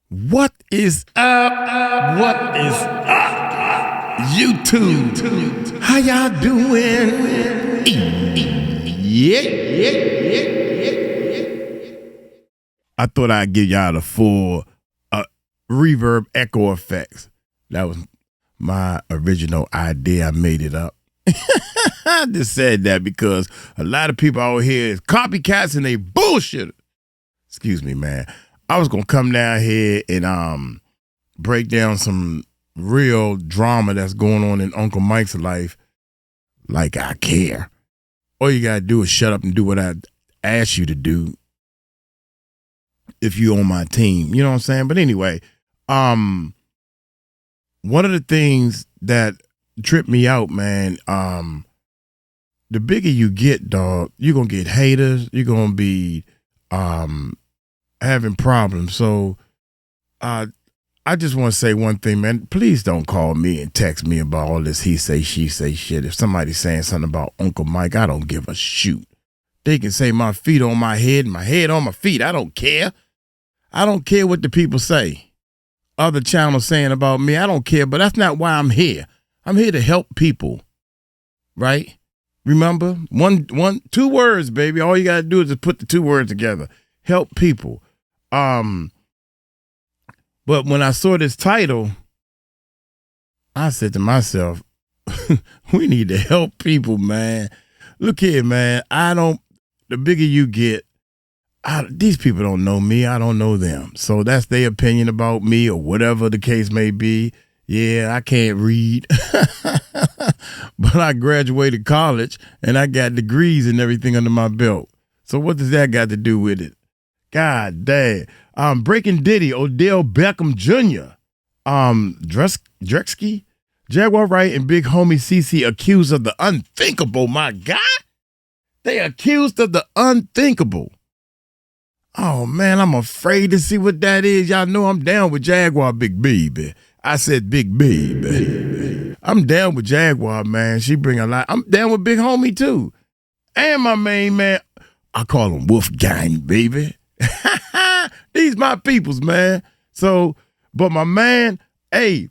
What is up? What is up? YouTube. How y'all doing? Yeah. I thought I'd give y'all the full reverb echo effects. That was my original idea. I made it up. I just said that because a lot of people out here is copycats and they bullshit. Excuse me, man. I was gonna come down here and break down some real drama that's going on in Uncle Mike's life. Like I care. All you gotta do is shut up and do what I ask you to do. If you're on my team, you know what I'm saying. But anyway, one of the things that tripped me out, man. The bigger you get, dog, you're gonna get haters. You're gonna be having problems. So I just want to say one thing, man. Please don't call me and text me about all this he say, she say shit. If somebody's saying something about Uncle Mike, I don't give a shoot. They can say my feet on my head and my head on my feet. I don't care. I don't care what the people say. Other channels saying about me, I don't care, but that's not why I'm here. I'm here to help people, right? Remember, two words, baby. All you got to do is just put the two words together. Help people. But when I saw this title, I said to myself, we need to help people, man. Look here, man. The bigger you get, these people don't know me. I don't know them. So that's their opinion about me or whatever the case may be. Yeah, I can't read, but I graduated college and I got degrees and everything under my belt. So what does that got to do with it? God dang. Breaking Diddy, Odell Beckham Jr., Drexky, Jaguar Wright, and big homie CC accused of the unthinkable, my God. They accused of the unthinkable. Oh, man, I'm afraid to see what that is. Y'all know I'm down with Jaguar, big baby. I said big baby. I'm down with Jaguar, man. She bring a lot. I'm down with big homie, too. And my main man, I call him Wolfgang, baby. These my peoples, man. So, but my man, hey,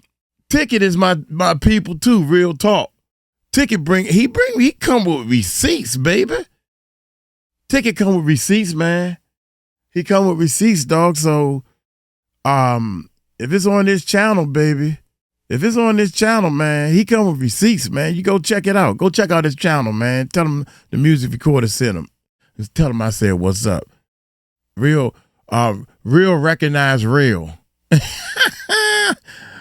Ticket is my people too, real talk. Ticket he come with receipts, baby. Ticket come with receipts, man. He come with receipts, dog. So, if it's on this channel, baby, if it's on this channel, man, he come with receipts, man. You go check it out. Go check out his channel, man. Tell him the music recorder sent him. Just tell him I said, what's up? Real recognize real.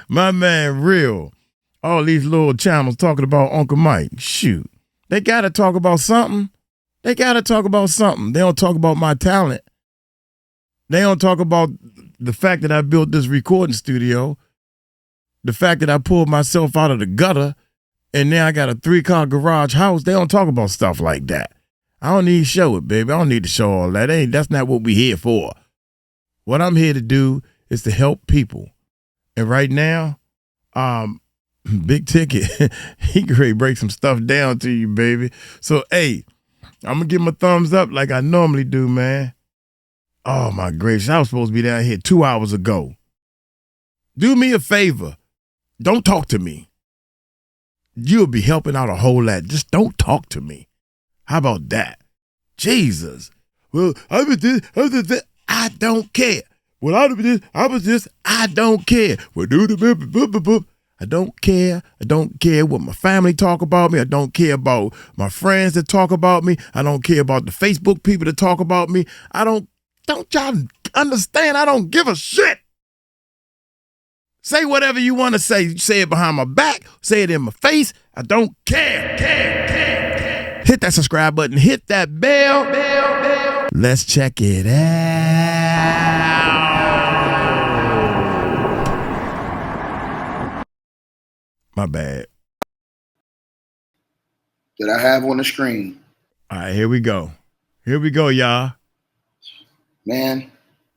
My man, real. All these little channels talking about Uncle Mike. Shoot. They got to talk about something. They don't talk about my talent. They don't talk about the fact that I built this recording studio, the fact that I pulled myself out of the gutter, and now I got a 3-car garage house. They don't talk about stuff like that. I don't need to show it, baby. I don't need to show all that. That's not what we here for. What I'm here to do is to help people. And right now, Big Ticket, he can really break some stuff down to you, baby. So, hey, I'm going to give him a thumbs up like I normally do, man. Oh, my gracious. I was supposed to be down here 2 hours ago. Do me a favor. Don't talk to me. You'll be helping out a whole lot. Just don't talk to me. How about that? Jesus. Well, I was this. I don't care. Well, I was this. I don't care. Well, I don't care. I don't care what my family talk about me. I don't care about my friends that talk about me. I don't care about the Facebook people that talk about me. Don't y'all understand? I don't give a shit. Say whatever you want to say. Say it behind my back. Say it in my face. I don't care. Hit that subscribe button. Hit that bell. Let's check it out. My bad. That I have on the screen. All right, here we go. Here we go, y'all. Man.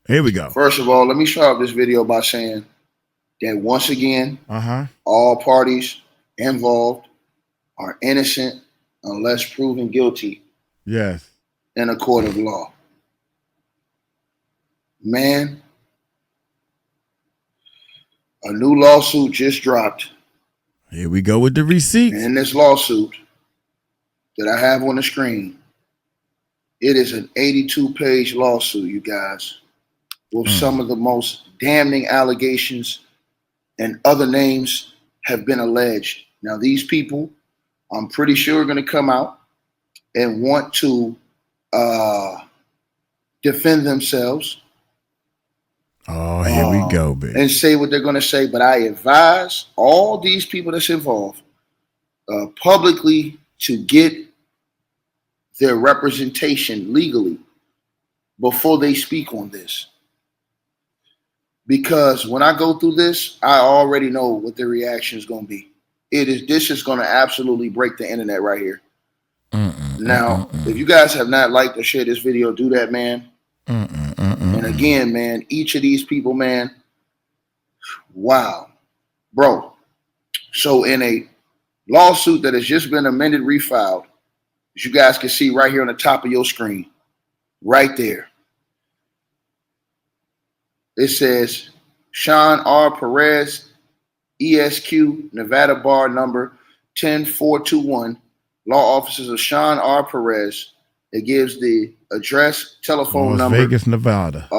Here we go. First of all, let me start off this video by saying that once again, all parties involved are innocent unless proven guilty. Yes. In a court of law. Man, A new lawsuit just dropped. Here we go with the receipts. And in this lawsuit that I have on the screen, it is an 82-page lawsuit, you guys, with some of the most damning allegations and other names have been alleged. Now, these people, I'm pretty sure, are going to come out and want to defend themselves. Oh, here we go, baby. And say what they're going to say. But I advise all these people that's involved publicly to get their representation legally before they speak on this. Because when I go through this, I already know what the reaction is going to be. This is going to absolutely break the internet right here. Now, if you guys have not liked or shared this video, do that, man. And again, man, each of these people, man, wow, bro. So in a lawsuit that has just been amended, refiled, as you guys can see right here on the top of your screen, right there, it says Sean R. Perez, ESQ, Nevada bar number 10421, law offices of Sean R. Perez. It gives the address, telephone number, Vegas, Nevada,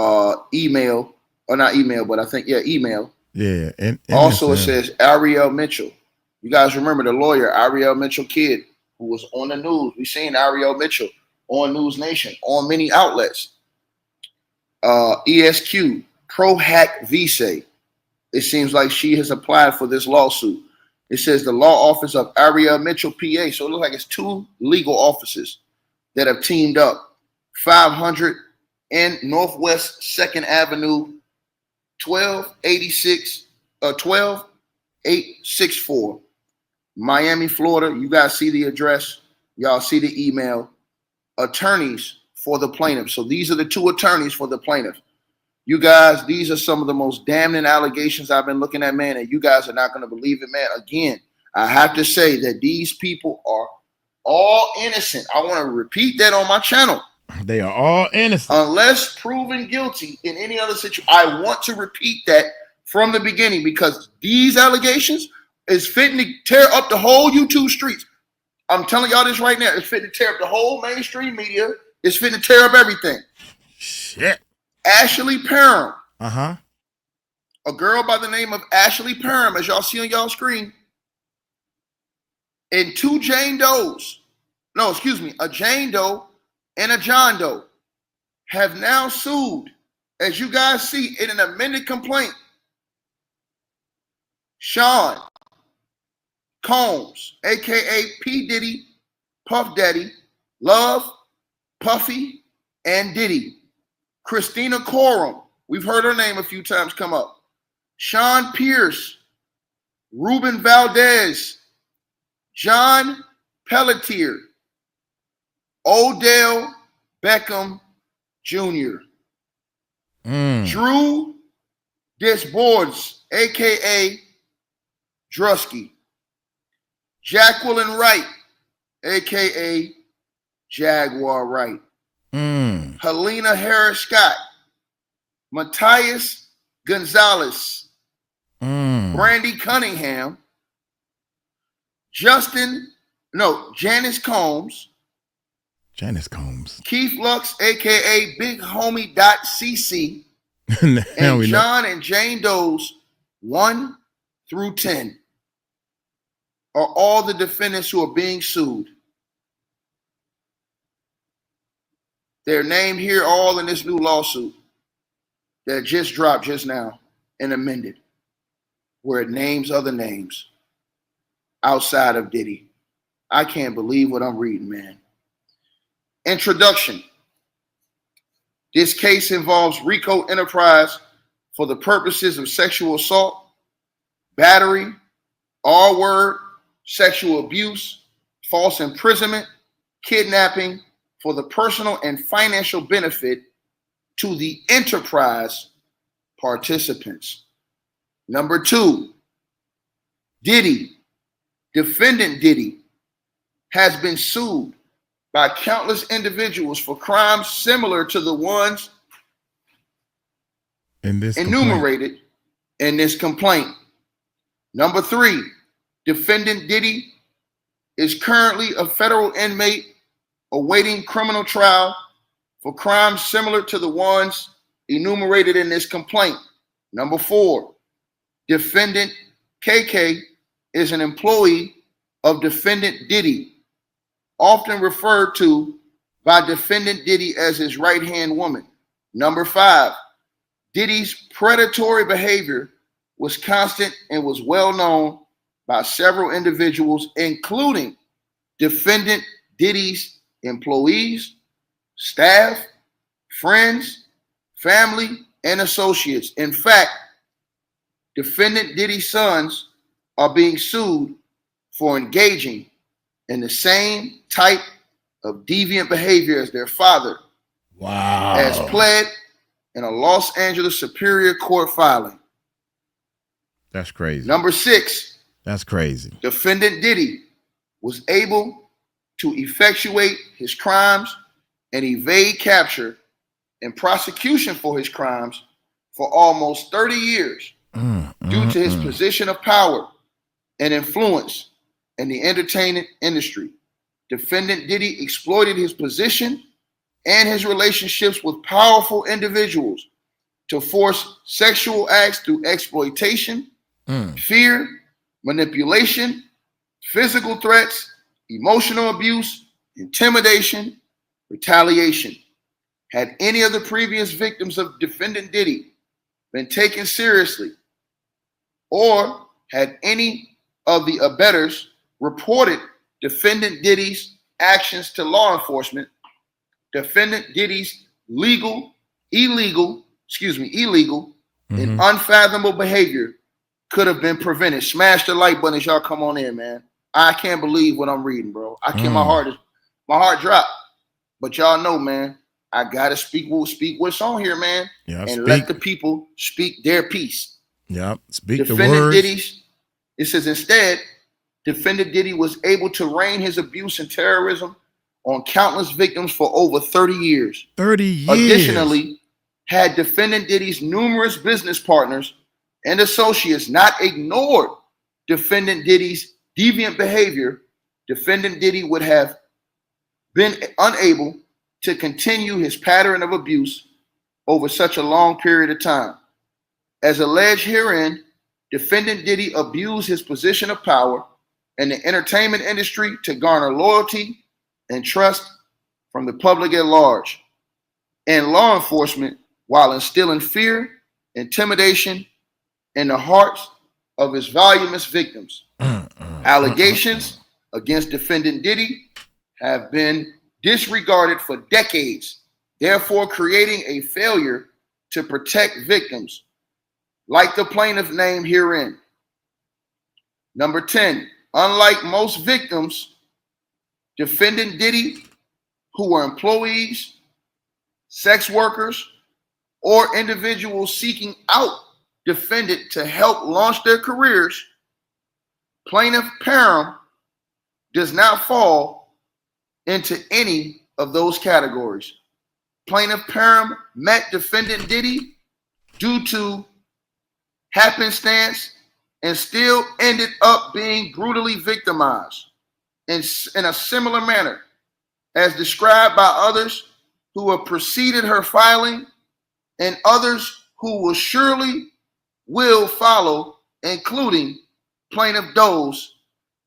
email, or not email, but I think, email. Yeah. And also, it says Ariel Mitchell. You guys remember the lawyer, Ariel Mitchell Kid, who was on the news. We've seen Ariel Mitchell on News Nation, on many outlets. ESQ, 𝗗𝗢𝗡𝗞𝗦. It seems like she has applied for this lawsuit. It says the law office of Ariel Mitchell, PA. So it looks like it's two legal offices that have teamed up. 500 and Northwest 2nd Avenue, 12864, Miami, Florida. You guys see the address. Y'all see the email. Attorneys for the plaintiff. So these are the two attorneys for the plaintiff. You guys, these are some of the most damning allegations I've been looking at, man, and you guys are not going to believe it, man. Again, I have to say that these people are all innocent. I want to repeat that on my channel. They are all innocent. Unless proven guilty in any other situation. I want to repeat that from the beginning because these allegations is fitting to tear up the whole YouTube streets. I'm telling y'all this right now. It's fitting to tear up the whole mainstream media. It's fitting to tear up everything. Shit. Ashley Parham. A girl by the name of Ashley Parham, as y'all see on y'all screen. And two Jane Does. No, excuse me. A Jane Doe and a John Doe have now sued, as you guys see in an amended complaint, Sean Combs, aka P. Diddy, Puff Daddy, Love, Puffy, and Diddy. Christina Coram, we've heard her name a few times come up. Sean Pierce, Ruben Valdez, John Pelletier, Odell Beckham Jr., Drew Desbordes, aka Drusky, Jacqueline Wright, aka Jaguar Wright, Helena Harris Scott, Matthias Gonzalez, Brandy Cunningham, Janice Combs, Keith Lux, aka Big Homie.cc, and John and Jane Does 1 through 10 are all the defendants who are being sued. They're named here all in this new lawsuit that just dropped just now and amended, where it names other names outside of Diddy. I can't believe what I'm reading, man. Introduction. This case involves RICO Enterprise for the purposes of sexual assault, battery, R-word, sexual abuse, false imprisonment, kidnapping for the personal and financial benefit to the enterprise participants. Number 2, Diddy, defendant Diddy, has been sued by countless individuals for crimes similar to the ones enumerated in this complaint. Number 3, defendant Diddy is currently a federal inmate awaiting criminal trial for crimes similar to the ones enumerated in this complaint. Number 4, defendant KK is an employee of defendant Diddy, often referred to by defendant Diddy as his right-hand woman. Number 5, Diddy's predatory behavior was constant and was well known by several individuals, including defendant Diddy's employees, staff, friends, family, and associates. In fact, defendant Diddy's sons are being sued for engaging in the same type of deviant behavior as their father. Wow. As pled in a Los Angeles Superior Court filing. That's crazy. Number 6. That's crazy. Defendant Diddy was able to effectuate his crimes and evade capture and prosecution for his crimes for almost 30 years due to his position of power and influence in the entertainment industry. Defendant Diddy exploited his position and his relationships with powerful individuals to force sexual acts through exploitation, fear, manipulation, physical threats, emotional abuse, intimidation, retaliation. Had any of the previous victims of defendant Diddy been taken seriously, or had any of the abettors reported defendant Diddy's actions to law enforcement, defendant Diddy's illegal, and unfathomable behavior could have been prevented. Smash the like button as y'all come on in, man. I can't believe what I'm reading, bro. I can't. My heart dropped. But y'all know, man, I gotta speak what's on here, man, let the people speak their piece. Yep, speak defendant the words. Diddy's. It says instead, defendant Diddy was able to reign his abuse and terrorism on countless victims for over 30 years. 30 years. Additionally, had defendant Diddy's numerous business partners and associates not ignored defendant Diddy's deviant behavior, defendant Diddy would have been unable to continue his pattern of abuse over such a long period of time. As alleged herein, defendant Diddy abused his position of power in the entertainment industry to garner loyalty and trust from the public at large and law enforcement while instilling fear, intimidation in the hearts of his voluminous victims. Allegations against defendant Diddy have been disregarded for decades, therefore creating a failure to protect victims, like the plaintiff named herein. Number 10, unlike most victims, defendant Diddy, who were employees, sex workers, or individuals seeking out defendant to help launch their careers, plaintiff 𝗟𝗡𝗡 does not fall into any of those categories. Plaintiff 𝗟𝗡𝗡 met defendant Diddy due to happenstance and still ended up being brutally victimized in a similar manner as described by others who have preceded her filing and others who will surely will follow, including plaintiff Doe's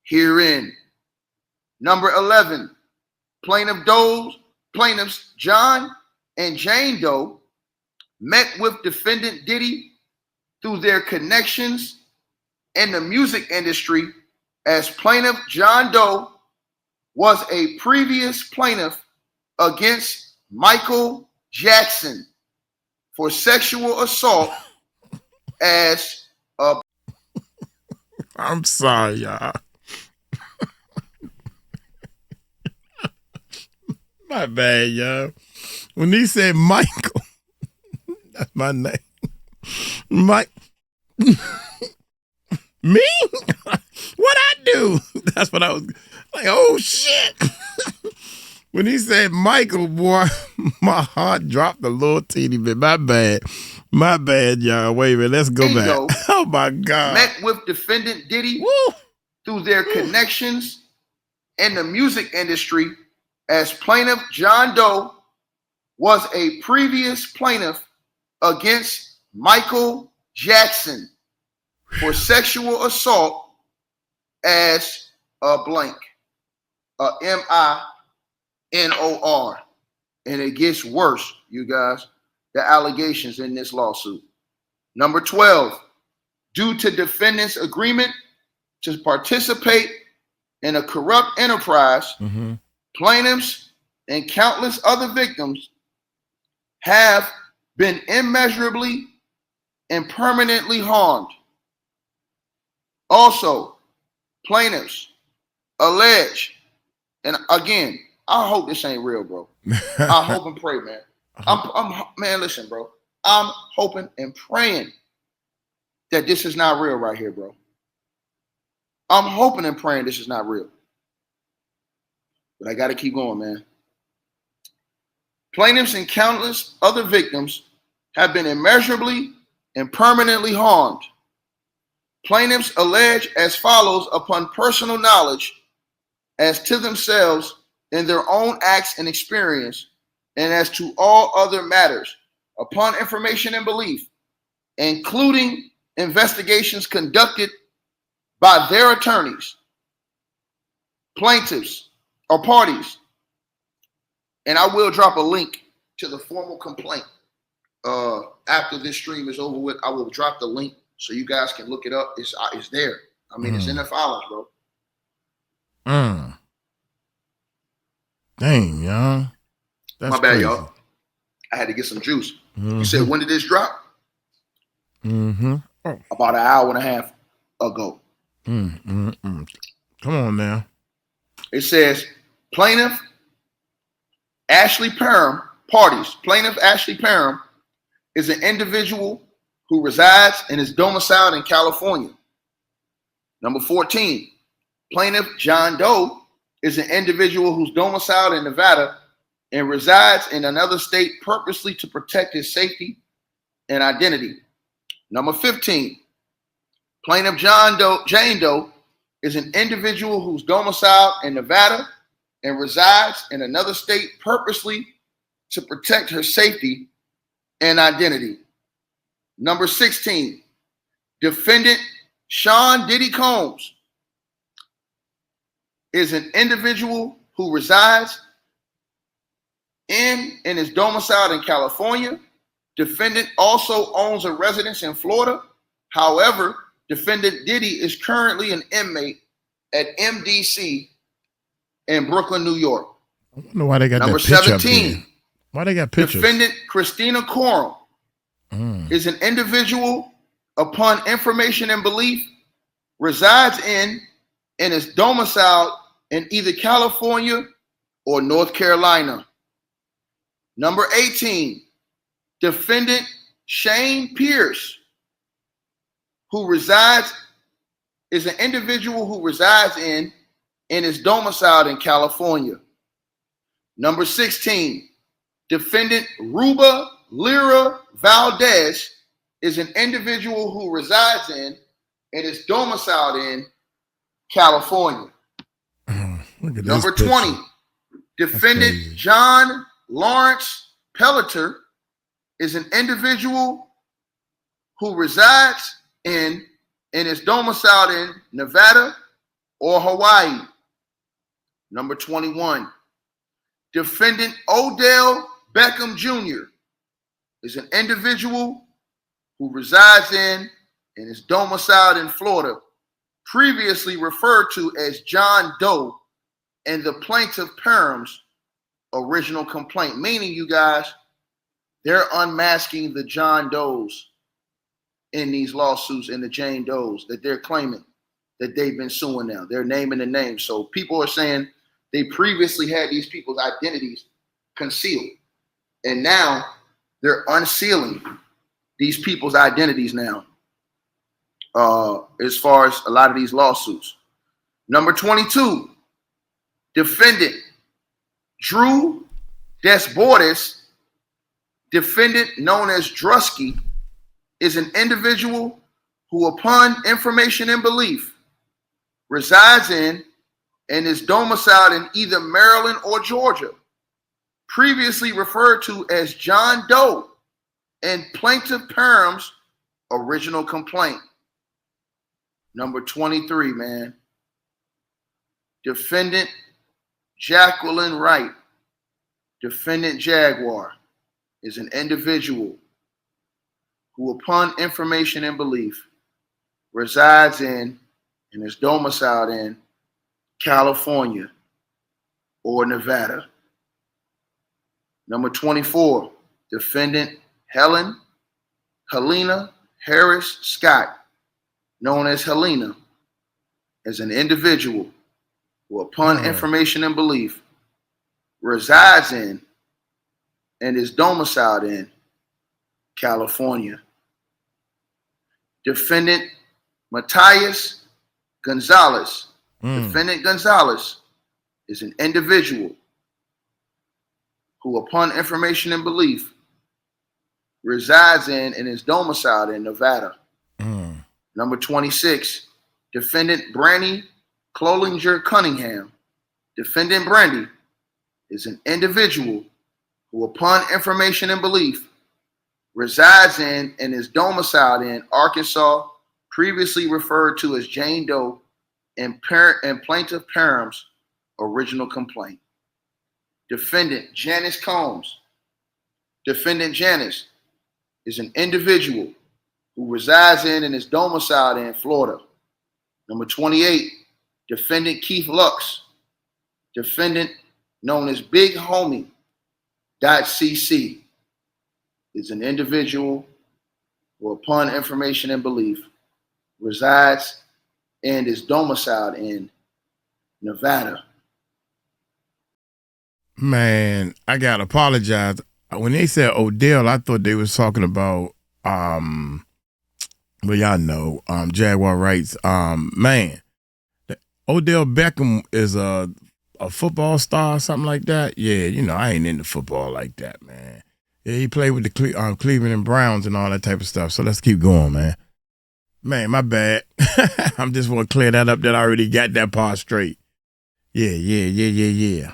herein. Number 11, plaintiffs John and Jane Doe met with defendant Diddy through their connections in the music industry, as plaintiff John Doe was a previous plaintiff against Michael Jackson for sexual assault as a... I'm sorry, y'all. My bad, y'all. When he said Michael, that's my name. Mike. Me? What I do? That's what I was like, oh shit. When he said Michael, boy, my heart dropped a little teeny bit. My bad. My bad, y'all. Wait a minute. Let's go back. Go, oh, my God. met with defendant Diddy through their connections in the music industry, as plaintiff John Doe was a previous plaintiff against Michael Jackson for sexual assault as a blank, a minor. And it gets worse, you guys, the allegations in this lawsuit. Number 12, due to defendant's agreement to participate in a corrupt enterprise, plaintiffs and countless other victims have been immeasurably and permanently harmed. Also, plaintiffs allege, and again, I hope this ain't real, bro. I hope and pray, man. Man, listen, bro. I'm hoping and praying that this is not real right here, bro. I'm hoping and praying this is not real. But I got to keep going, man. Plaintiffs and countless other victims have been immeasurably and permanently harmed. Plaintiffs allege as follows upon personal knowledge as to themselves in their own acts and experience, and as to all other matters, upon information and belief, including investigations conducted by their attorneys, plaintiffs, or parties. And I will drop a link to the formal complaint. After this stream is over with, I will drop the link so you guys can look it up. It's there. I mean, it's in the filings, bro. Dang, y'all. That's my bad, crazy. y'all. I had to get some juice. You said, when did this drop? About an hour and a half ago. Come on now. It says, plaintiff Ashley Parham, parties. Plaintiff Ashley Parham is an individual who resides and is domiciled in California. Number 14, plaintiff John Doe is an individual who's domiciled in Nevada and resides in another state purposely to protect his safety and identity. Number 15, plaintiff Jane Doe is an individual who's domiciled in Nevada and resides in another state purposely to protect her safety and identity. Number 16, defendant Sean Diddy Combs is an individual who resides in and is domiciled in California. Defendant also owns a residence in Florida. However, defendant Diddy is currently an inmate at MDC in Brooklyn, New York. I wonder why they got Number that picture 17. up there. Why they got pictures? Defendant Christina Coram is an individual, upon information and belief, resides in and is domiciled in either California or North Carolina. Number 18, defendant Shane Pierce, is an individual who resides in and is domiciled in California. Number 16, defendant Ruba Lyra Valdez is an individual who resides in and is domiciled in California. Number 20, defendant John Lawrence Pelletier is an individual who resides in and is domiciled in Nevada or Hawaii. Number 21, defendant Odell Beckham Jr. is an individual who resides in and is domiciled in Florida, previously referred to as John Doe and the plaintiff Parham's original complaint. Meaning, you guys, they're unmasking the John Does in these lawsuits and the Jane Does that they're claiming that they've been suing now. They're naming the names. So people are saying they previously had these people's identities concealed. And now they're unsealing these people's identities now, as far as a lot of these lawsuits. Number 22, defendant Drew Desbordes, defendant known as Drusky, is an individual who, upon information and belief, resides in and is domiciled in either Maryland or Georgia, previously referred to as John Doe and Plaintiff Parham's original complaint. Number 23, man. Defendant Jaguar Wright, defendant Jaguar, is an individual who, upon information and belief, resides in and is domiciled in California or Nevada. Number 24, defendant Helena Harris Scott, known as Helena, is an individual who, upon information and belief, resides in and is domiciled in California. Defendant Matthias Gonzalez. Defendant Gonzalez is an individual who, upon information and belief, resides in and is domiciled in Nevada. Number 26, defendant Brandy Clolinger Cunningham. Defendant Brandy is an individual who, upon information and belief, resides in and is domiciled in Arkansas, previously referred to as Jane Doe and Plaintiff Parham's original complaint. Defendant Janice Combs. Defendant Janice is an individual who resides in and is domiciled in Florida. Number 28, defendant Keith Lux. Defendant known as Big Homie .cc is an individual who, upon information and belief, resides and is domiciled in Nevada. Man, I gotta apologize. When they said Odell, I thought they was talking about well, y'all know, Jaguar Wright's man. Odell Beckham is a football star or something like that. Yeah, you know, I ain't into football like that, man. Yeah, he played with the Cleveland Browns and all that type of stuff. So let's keep going, man. Man, my bad. I'm just want to clear that up that I already got that part straight. Yeah.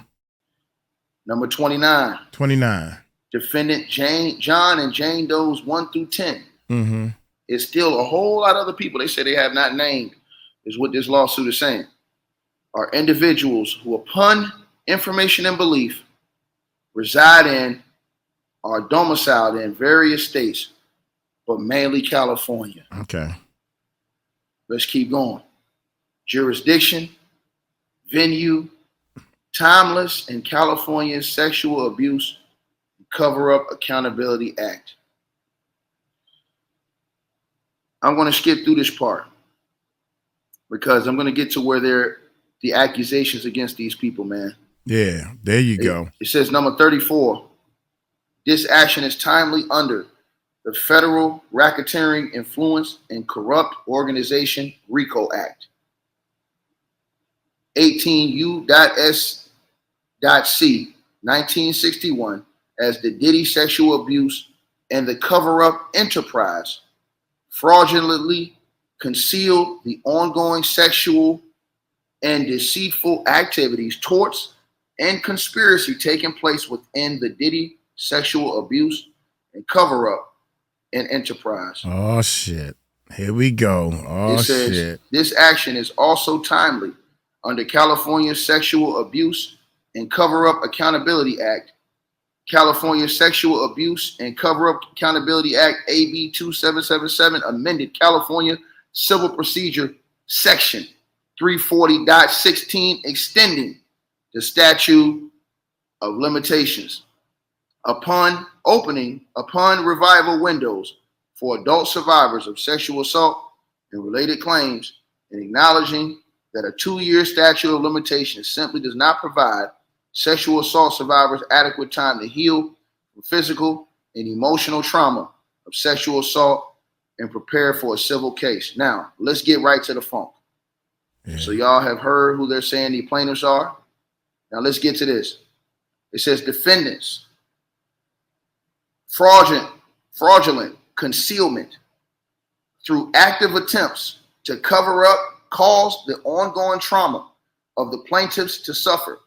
Number 29. 29. Defendant John and Jane Doe's 1 through 10. Mm-hmm. It's still a whole lot of other people they say they have not named, is what this lawsuit is saying, are individuals who, upon information and belief, reside in, are domiciled in various states, but mainly California. Okay. Let's keep going. Jurisdiction, venue, timeless, and California's Sexual Abuse Cover-Up Accountability Act. I'm going to skip through this part because I'm going to get to where the accusations against these people, man. Yeah, there you go. It says number 34, this action is timely under the Federal Racketeering, Influence, and Corrupt Organization RICO Act. 18 U.S.C. 1961 as the Diddy sexual abuse and the cover-up enterprise fraudulently concealed the ongoing sexual and deceitful activities, torts, and conspiracy taking place within the Diddy sexual abuse and cover-up and enterprise. Oh, shit. Here we go. Oh, shit. This action is also timely under California's Sexual Abuse and Cover-Up Accountability Act, California Sexual Abuse and Cover-Up Accountability Act, AB 2777, amended California Civil Procedure Section 340.16, extending the statute of limitations upon revival windows for adult survivors of sexual assault and related claims, and acknowledging that a 2-year statute of limitations simply does not provide sexual assault survivors adequate time to heal from physical and emotional trauma of sexual assault and prepare for a civil case. Now, let's get right to the funk. Yeah. So y'all have heard who they're saying the plaintiffs are. Now let's get to this. It says defendants, fraudulent concealment through active attempts to cover up caused the ongoing trauma of the plaintiffs to suffer.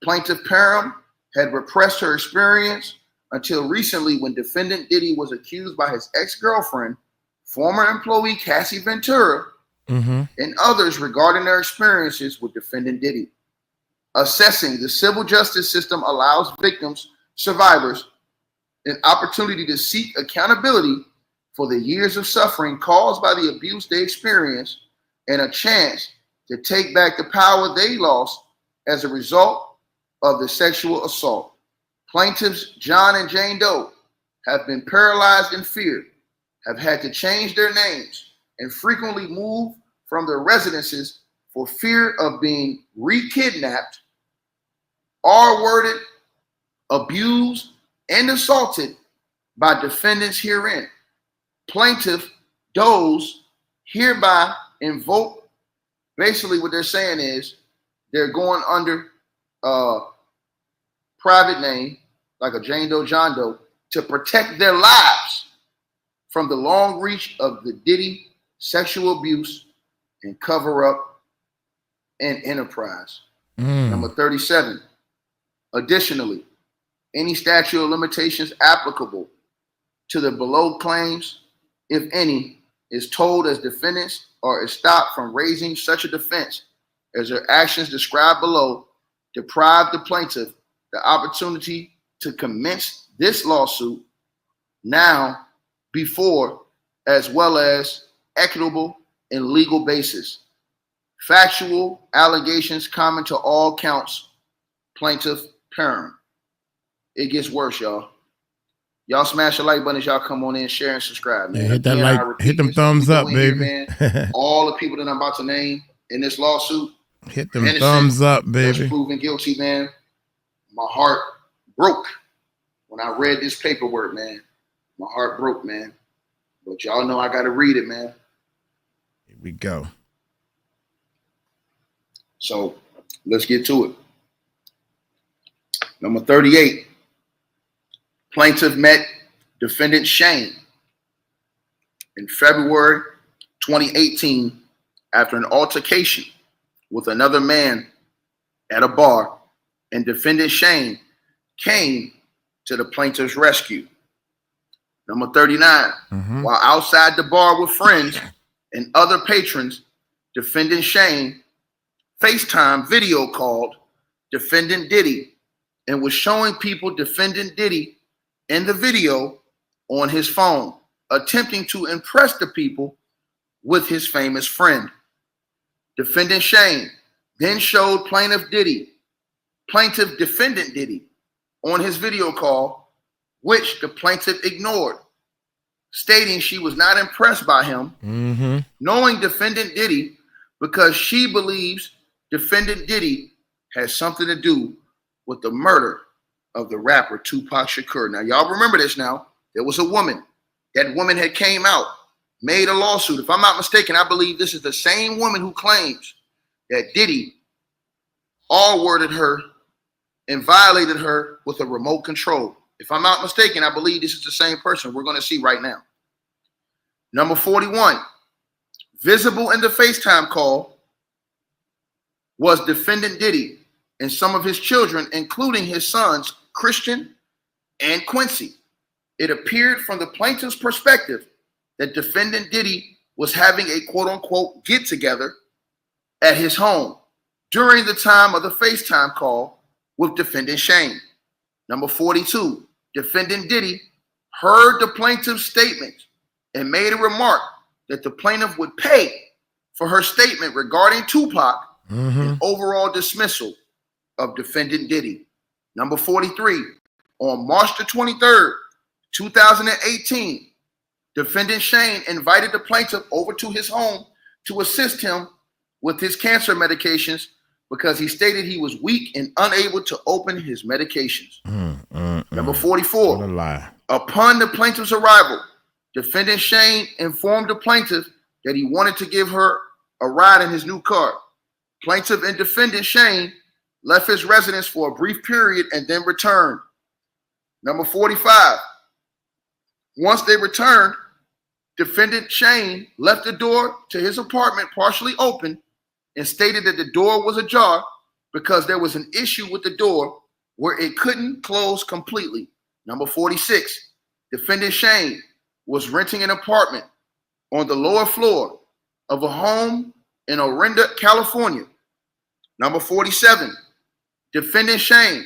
Plaintiff 𝗟𝗡𝗡𝗞𝗦 had repressed her experience until recently when defendant Diddy was accused by his ex-girlfriend, former employee Cassie Ventura, and others regarding their experiences with defendant Diddy. Assessing the civil justice system allows victims, survivors, an opportunity to seek accountability for the years of suffering caused by the abuse they experienced and a chance to take back the power they lost as a result of the sexual assault. Plaintiffs John and Jane Doe have been paralyzed in fear, have had to change their names, and frequently move from their residences for fear of being re-kidnapped, R-worded, abused, and assaulted by defendants herein. Plaintiff Doe's hereby invoke, basically what they're saying is they're going under private name, like a Jane Doe, John Doe, to protect their lives from the long reach of the Diddy sexual abuse and cover up and enterprise. Number 37. Additionally, any statute of limitations applicable to the below claims, if any, is told as defendants or is stopped from raising such a defense as their actions described below deprive the plaintiff the opportunity to commence this lawsuit now, before, as well as equitable and legal basis. Factual allegations common to all counts. Plaintiff 𝗟𝗡𝗡𝗞𝗦. It gets worse, y'all. Y'all smash the like button as y'all come on in, share and subscribe, man. Yeah, hit that like, hit them thumbs up, baby. Here, all the people that I'm about to name in this lawsuit, hit them thumbs up, baby. That's proven guilty, man. My heart broke when I read this paperwork, man. My heart broke, man. But y'all know I got to read it, man. Here we go. So let's get to it. Number 38. Plaintiff met defendant Shane in February 2018 after an altercation with another man at a bar, and defendant Shane came to the plaintiff's rescue. Number 39, while outside the bar with friends and other patrons, defendant Shane FaceTime video called defendant Diddy and was showing people defendant Diddy in the video on his phone, attempting to impress the people with his famous friend. Defendant Shane then showed plaintiff defendant Diddy on his video call, which the plaintiff ignored, stating she was not impressed by him, knowing defendant Diddy because she believes defendant Diddy has something to do with the murder of the rapper 𝗗𝗢𝗡𝗞𝗦 Shakur. Now, y'all remember this now. There was a woman. That woman had came out, made a lawsuit. If I'm not mistaken, I believe this is the same woman who claims that Diddy R-worded her and violated her with a remote control. If I'm not mistaken, I believe this is the same person we're going to see right now. Number 41, visible in the FaceTime call was defendant Diddy and some of his children, including his sons, Christian and Quincy. It appeared from the plaintiff's perspective that defendant Diddy was having a quote-unquote get-together at his home during the time of the FaceTime call with defendant Shane. Number 42, defendant Diddy heard the plaintiff's statement and made a remark that the plaintiff would pay for her statement regarding 𝗗𝗢𝗡 and overall dismissal of defendant Diddy. Number 43, on March the 23rd, 2018, defendant Shane invited the plaintiff over to his home to assist him with his cancer medications because he stated he was weak and unable to open his medications. Number 44, what a lie. Upon the plaintiff's arrival, defendant Shane informed the plaintiff that he wanted to give her a ride in his new car. Plaintiff and defendant Shane left his residence for a brief period and then returned. Number 45, once they returned, Defendant Shane left the door to his apartment partially open and stated that the door was ajar because there was an issue with the door where it couldn't close completely. Number 46, defendant Shane was renting an apartment on the lower floor of a home in Orinda, California. Number 47, defendant Shane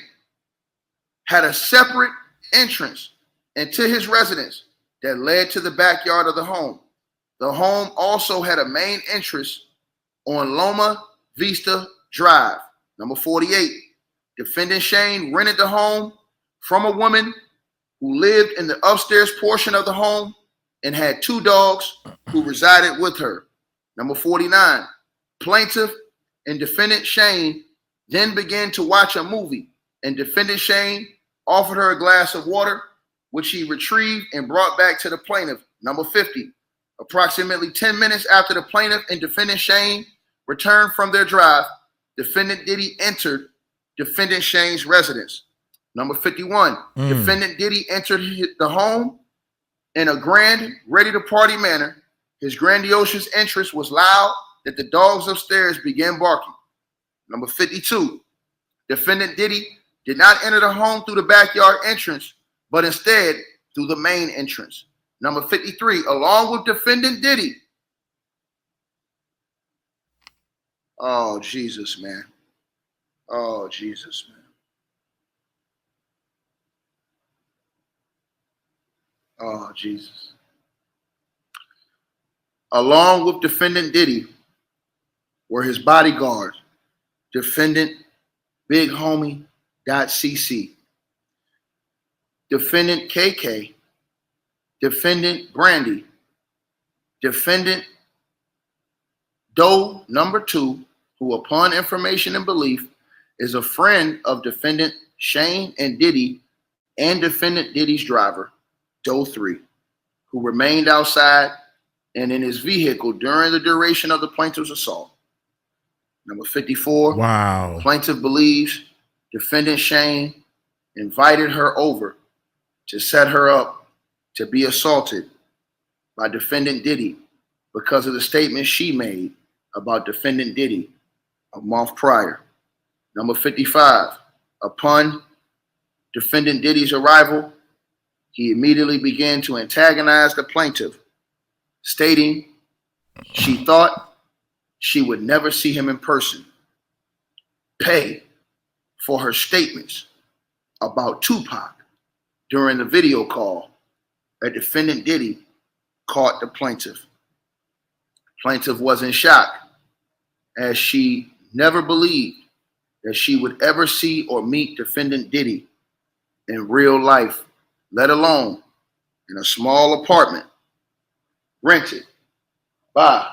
had a separate entrance into his residence that led to the backyard of the home. The home also had a main entrance on Loma Vista Drive. Number 48, defendant Shane rented the home from a woman who lived in the upstairs portion of the home and had 2 dogs who resided with her. Number 49, plaintiff and defendant Shane then began to watch a movie, and defendant Shane offered her a glass of water, which he retrieved and brought back to the plaintiff. Number 50, approximately 10 minutes after the plaintiff and defendant Shane returned from their drive, defendant Diddy entered defendant Shane's residence. Number 51, defendant Diddy entered the home in a grand, ready-to-party manner. His grandiose entrance was loud that the dogs upstairs began barking. Number 52, defendant Diddy did not enter the home through the backyard entrance, but instead through the main entrance. Number 53, along with defendant Diddy. Oh, Jesus, man. Oh, Jesus, man. Oh, Jesus. Along with defendant Diddy were his bodyguards, defendant Big Homie.cc, defendant KK, defendant Brandy, defendant Doe number 2, who upon information and belief is a friend of defendant Shane and Diddy, and defendant Diddy's driver, Doe 3, who remained outside and in his vehicle during the duration of the plaintiff's assault. Number 54, Wow. Plaintiff believes defendant Shane invited her over to set her up to be assaulted by defendant Diddy because of the statement she made about defendant Diddy a month prior. Number 55, upon defendant Diddy's arrival, he immediately began to antagonize the plaintiff, stating she thought she would never see him in person, pay for her statements about Tupac during the video call that defendant Diddy caught the plaintiff. Plaintiff was in shock, as she never believed that she would ever see or meet defendant Diddy in real life, let alone in a small apartment rented by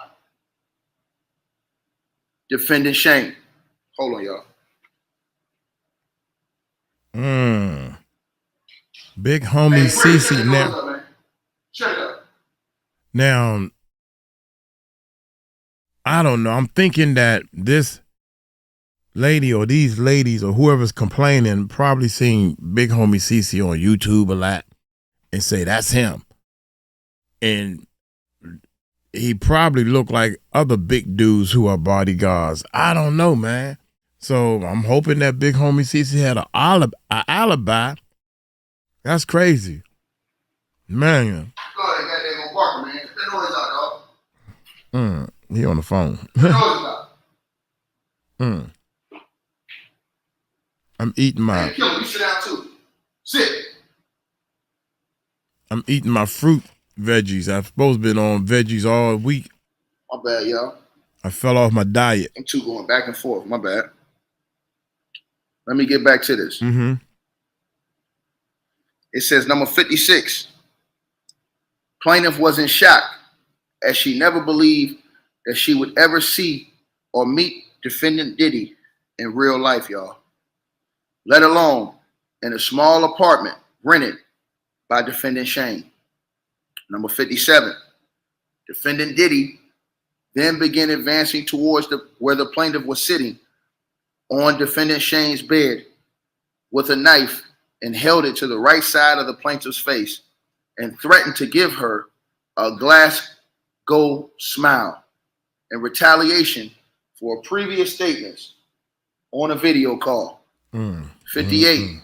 defendant Shane. Hold on, y'all. Big Homie CC now. Shut up. Now, I don't know. I'm thinking that this lady or these ladies or whoever's complaining probably seen Big Homie CC on YouTube a lot and say that's him. And he probably looked like other big dudes who are bodyguards. I don't know, man. So I'm hoping that Big Homie CC had an alibi. That's crazy. Man. Go ahead, goddamn Parker, man. Get that noise out, dog. He on the phone. Get that noise out. I'm eating my... Hey, Killer, you sit down too. Sit. I'm eating my fruit veggies. I've supposed to been on veggies all week. My bad, y'all. I fell off my diet. I'm too going back and forth. My bad. Let me get back to this. It says number 56. Plaintiff was in shock as she never believed that she would ever see or meet defendant Diddy in real life, y'all, let alone in a small apartment rented by defendant Shane. Number 57. Defendant Diddy then began advancing towards where the plaintiff was sitting on defendant Shane's bed with a knife and held it to the right side of the plaintiff's face and threatened to give her a Glasgow smile in retaliation for previous statements on a video call. 58.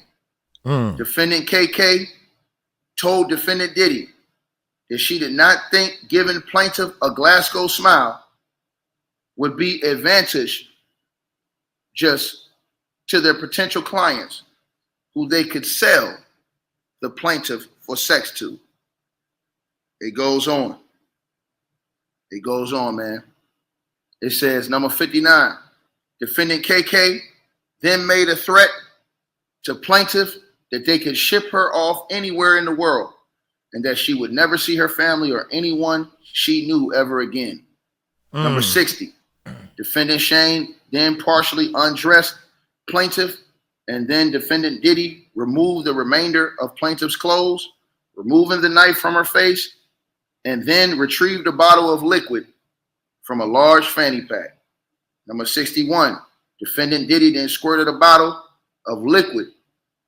Defendant KK told defendant Diddy that she did not think giving plaintiff a Glasgow smile would be advantage just to their potential clients who they could sell the plaintiff for sex to. It goes on. It goes on, man. It says, number 59, defendant KK then made a threat to plaintiff that they could ship her off anywhere in the world and that she would never see her family or anyone she knew ever again. Number 60, defendant Shane then partially undressed plaintiff, and then defendant Diddy removed the remainder of plaintiff's clothes, removing the knife from her face, and then retrieved a bottle of liquid from a large fanny pack. Number 61, defendant Diddy then squirted a bottle of liquid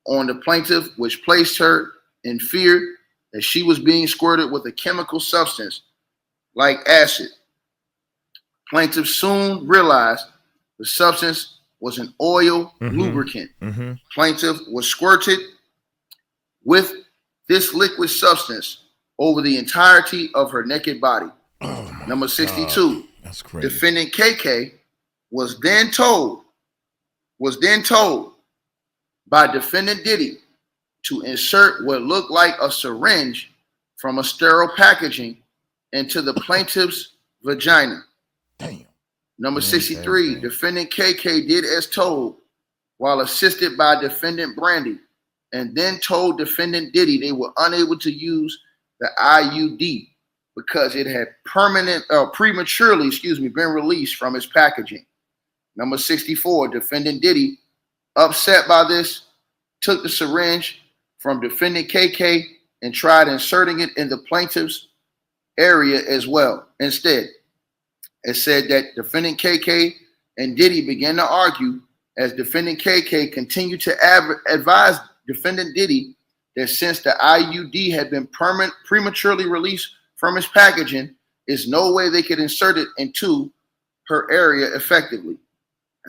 on the plaintiff, which placed her in fear that she was being squirted with a chemical substance like acid. Plaintiff soon realized the substance was an oil lubricant. Plaintiff was squirted with this liquid substance over the entirety of her naked body. Number 62. That's crazy. Defendant KK was then told by defendant Diddy to insert what looked like a syringe from a sterile packaging into the plaintiff's vagina. Damn. Number 63, defendant KK did as told while assisted by defendant Brandy, and then told defendant Diddy they were unable to use the IUD because it had prematurely been released from its packaging. Number 64, defendant Diddy, upset by this, took the syringe from defendant KK and tried inserting it in the plaintiff's area as well. Instead, it said that defendant KK and Diddy began to argue as defendant KK continued to advise defendant Diddy that since the IUD had been prematurely released from its packaging, there's no way they could insert it into her area effectively.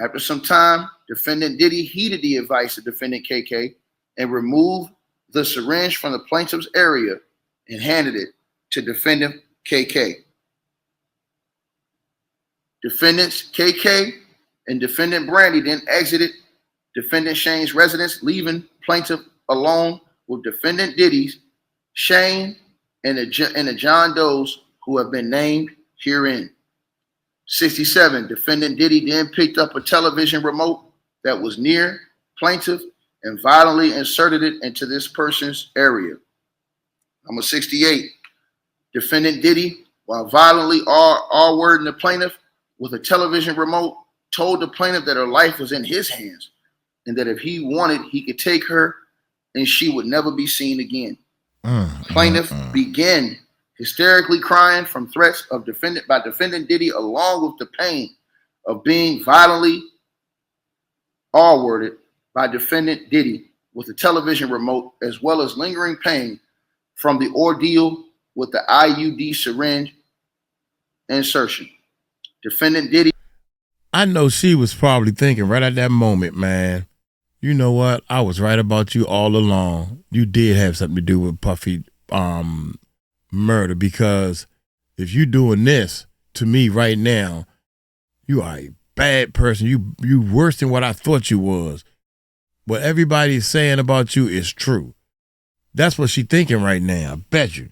After some time, defendant Diddy heeded the advice of defendant KK and removed the syringe from the plaintiff's area and handed it to defendant KK. Defendants KK and defendant Brandy then exited defendant Shane's residence, leaving plaintiff alone with defendant Diddy's, Shane, and the John Does who have been named herein. 67, defendant Diddy then picked up a television remote that was near plaintiff and violently inserted it into this person's area. Number 68, defendant Diddy, while violently R-wording the plaintiff with a television remote, told the plaintiff that her life was in his hands and that if he wanted, he could take her and she would never be seen again. Plaintiff began hysterically crying from threats of defendant Diddy, along with the pain of being violently R-worded by defendant Diddy with a television remote, as well as lingering pain from the ordeal with the IUD syringe insertion. Defendant Diddy. I know she was probably thinking right at that moment, man, you know what? I was right about you all along. You did have something to do with Puffy murder, because if you doing this to me right now, you are a bad person. You worse than what I thought you was. What everybody's saying about you is true. That's what she thinking right now. I bet you.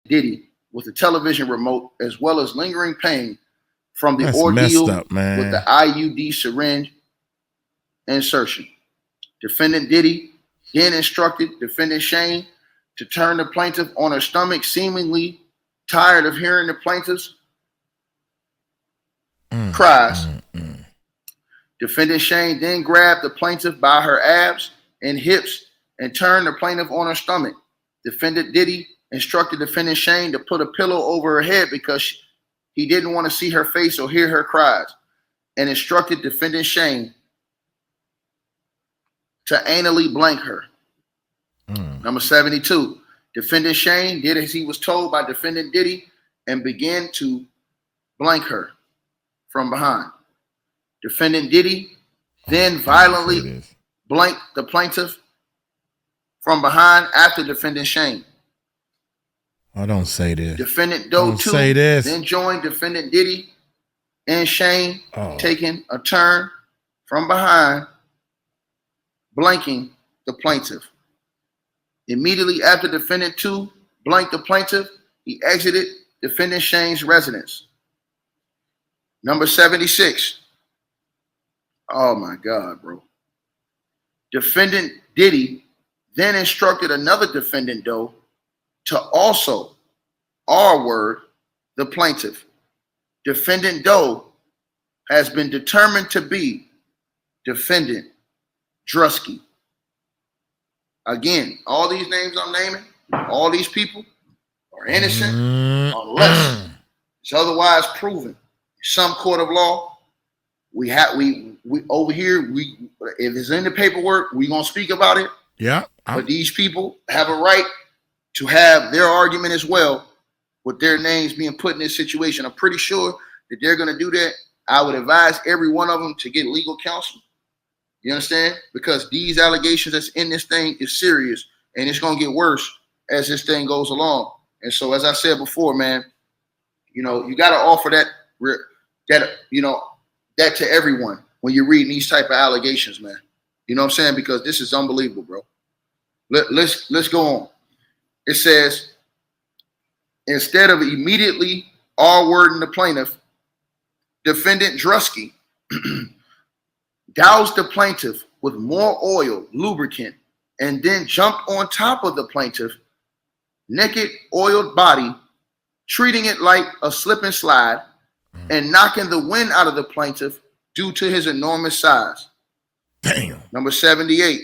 Diddy with a television remote, as well as lingering pain from the That's ordeal messed up, man. with the IUD syringe insertion. Defendant Diddy then instructed defendant Shane to turn the plaintiff on her stomach, seemingly tired of hearing the plaintiff's cries. Defendant Shane then grabbed the plaintiff by her abs and hips and turned the plaintiff on her stomach. Defendant Diddy instructed defendant Shane to put a pillow over her head because he didn't want to see her face or hear her cries, and instructed defendant Shane to anally blank her. Number 72, Defendant Shane did as he was told by defendant Diddy and began to blank her from behind. Defendant Diddy then violently blanked the plaintiff from behind after defendant Shane. Oh, don't say this. Defendant Doe 2 then joined defendant Diddy and Shane, taking a turn from behind, blanking the plaintiff. Immediately after defendant 2 blanked the plaintiff, he exited defendant Shane's residence. Number 76. Oh my God, bro. Defendant Diddy then instructed another defendant Doe to also R-word the plaintiff. Defendant Doe has been determined to be defendant Drusky. Again, all these names I'm naming, all these people are innocent unless it's otherwise proven in some court of law. We over here, if it's in the paperwork, we're gonna speak about it. Yeah. But these people have a right to have their argument as well with their names being put in this situation. I'm pretty sure that they're gonna do that. I would advise every one of them to get legal counsel. You understand? Because these allegations that's in this thing is serious, and it's gonna get worse as this thing goes along. And so, as I said before, man, you know, you gotta offer that to everyone when you're reading these type of allegations, man. You know what I'm saying? Because this is unbelievable, bro. Let's go on. It says, instead of immediately R-wording the plaintiff, defendant Drusky doused the plaintiff with more oil, lubricant, and then jumped on top of the plaintiff, naked, oiled body, treating it like a slip and slide, and knocking the wind out of the plaintiff due to his enormous size. Damn. Number 78.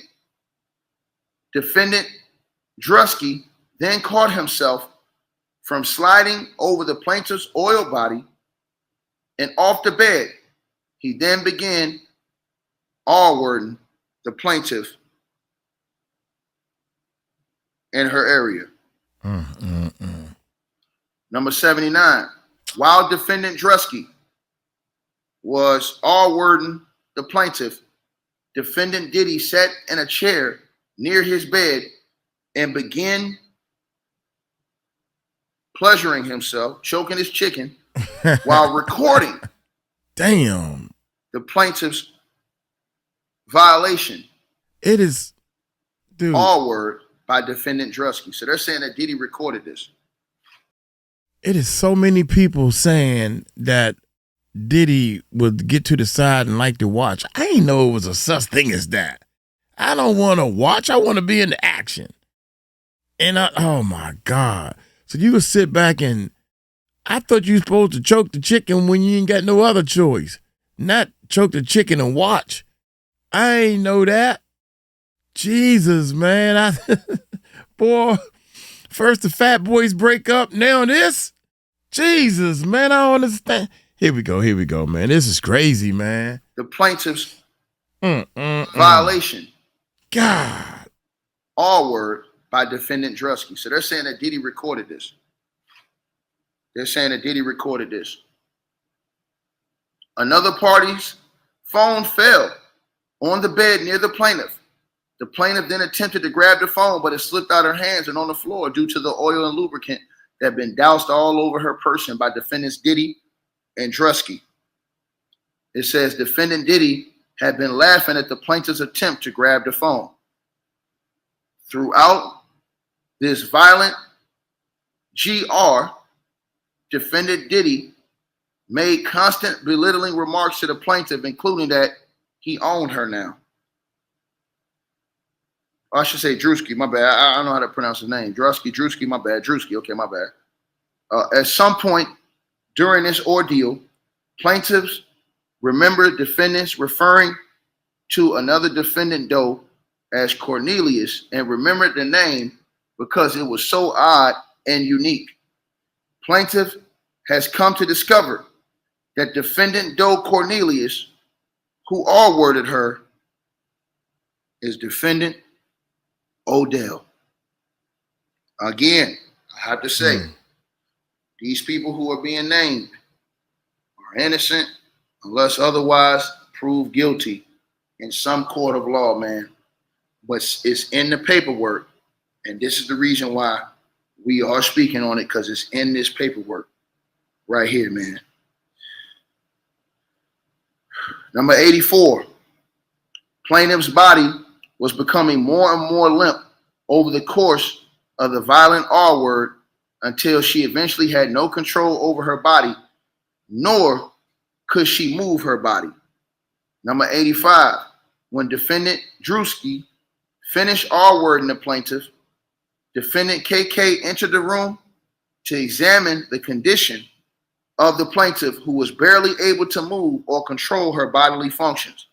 Defendant Drusky then caught himself from sliding over the plaintiff's oil body and off the bed. He then began R-wording the plaintiff in her area. Number 79. While defendant Drusky was R-wording the plaintiff, defendant Diddy sat in a chair near his bed and began pleasuring himself, choking his chicken, while recording Damn. the plaintiff's violation. It is, dude. R-word by defendant Drusky. So they're saying that Diddy recorded this. It is so many people saying that Diddy would get to the side and like to watch. I ain't know it was a such thing as that. I don't want to watch. I want to be in the action. And oh my God. So you would sit back and I thought you were supposed to choke the chicken when you ain't got no other choice. Not choke the chicken and watch. I ain't know that. Jesus, man. Boy, first the fat boys break up, now this? Jesus, man, I don't understand. Here we go, man. This is crazy, man. The plaintiff's violation. God. R-word by defendant Drusky. So they're saying that Diddy recorded this. Another party's phone fell on the bed near the plaintiff. The plaintiff then attempted to grab the phone, but it slipped out her hands and on the floor due to the oil and lubricant that had been doused all over her person by defendants Diddy and Drusky. It says defendant Diddy had been laughing at the plaintiff's attempt to grab the phone. Throughout this violent GR, defendant Diddy made constant belittling remarks to the plaintiff, including that he owned her now. I should say Drusky, my bad. I don't know how to pronounce his name. Drusky, my bad. Drusky, okay, my bad. At some point during this ordeal, plaintiffs remembered defendants referring to another defendant, Doe, as Cornelius, and remembered the name because it was so odd and unique. Plaintiff has come to discover that defendant Doe Cornelius, who R-worded her, is defendant Odell. Again, I have to say, these people who are being named are innocent unless otherwise proved guilty in some court of law, man. But it's in the paperwork, and this is the reason why we are speaking on it, because it's in this paperwork right here, man. Number 84, plaintiff's body was becoming more and more limp over the course of the violent R word until she eventually had no control over her body, nor could she move her body. Number 85, when defendant 𝗟𝗓𝗡𝗞𝗦 finished R-wording the plaintiff, defendant KK entered the room to examine the condition of the plaintiff, who was barely able to move or control her bodily functions.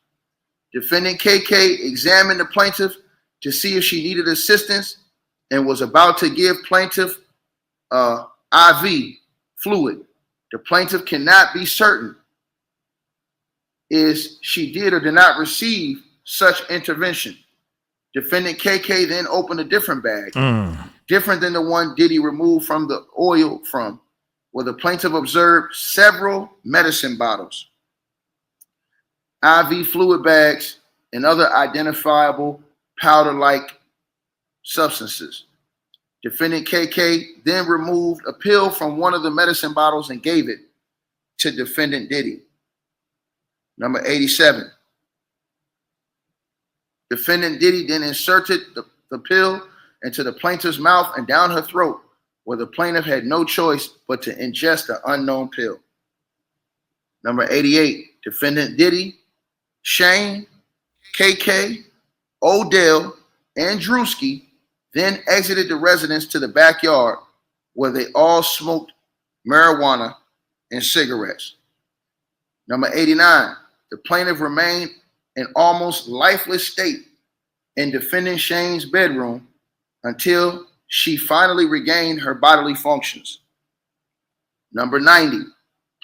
Defendant KK examined the plaintiff to see if she needed assistance and was about to give plaintiff IV fluid. The plaintiff cannot be certain is she did or did not receive such intervention. Defendant KK then opened a different bag, different than the one Diddy removed from the oil from, where the plaintiff observed several medicine bottles, IV fluid bags, and other identifiable powder-like substances. Defendant KK then removed a pill from one of the medicine bottles and gave it to defendant Diddy. Number 87. Defendant Diddy then inserted the pill into the plaintiff's mouth and down her throat, where the plaintiff had no choice but to ingest the unknown pill. Number 88. Defendant Diddy, Shane, KK, Odell, and 𝗟𝗓𝗡𝗞𝗦 then exited the residence to the backyard, where they all smoked marijuana and cigarettes. Number 89. The plaintiff remained in almost lifeless state in defendant Shane's bedroom until she finally regained her bodily functions. Number 90.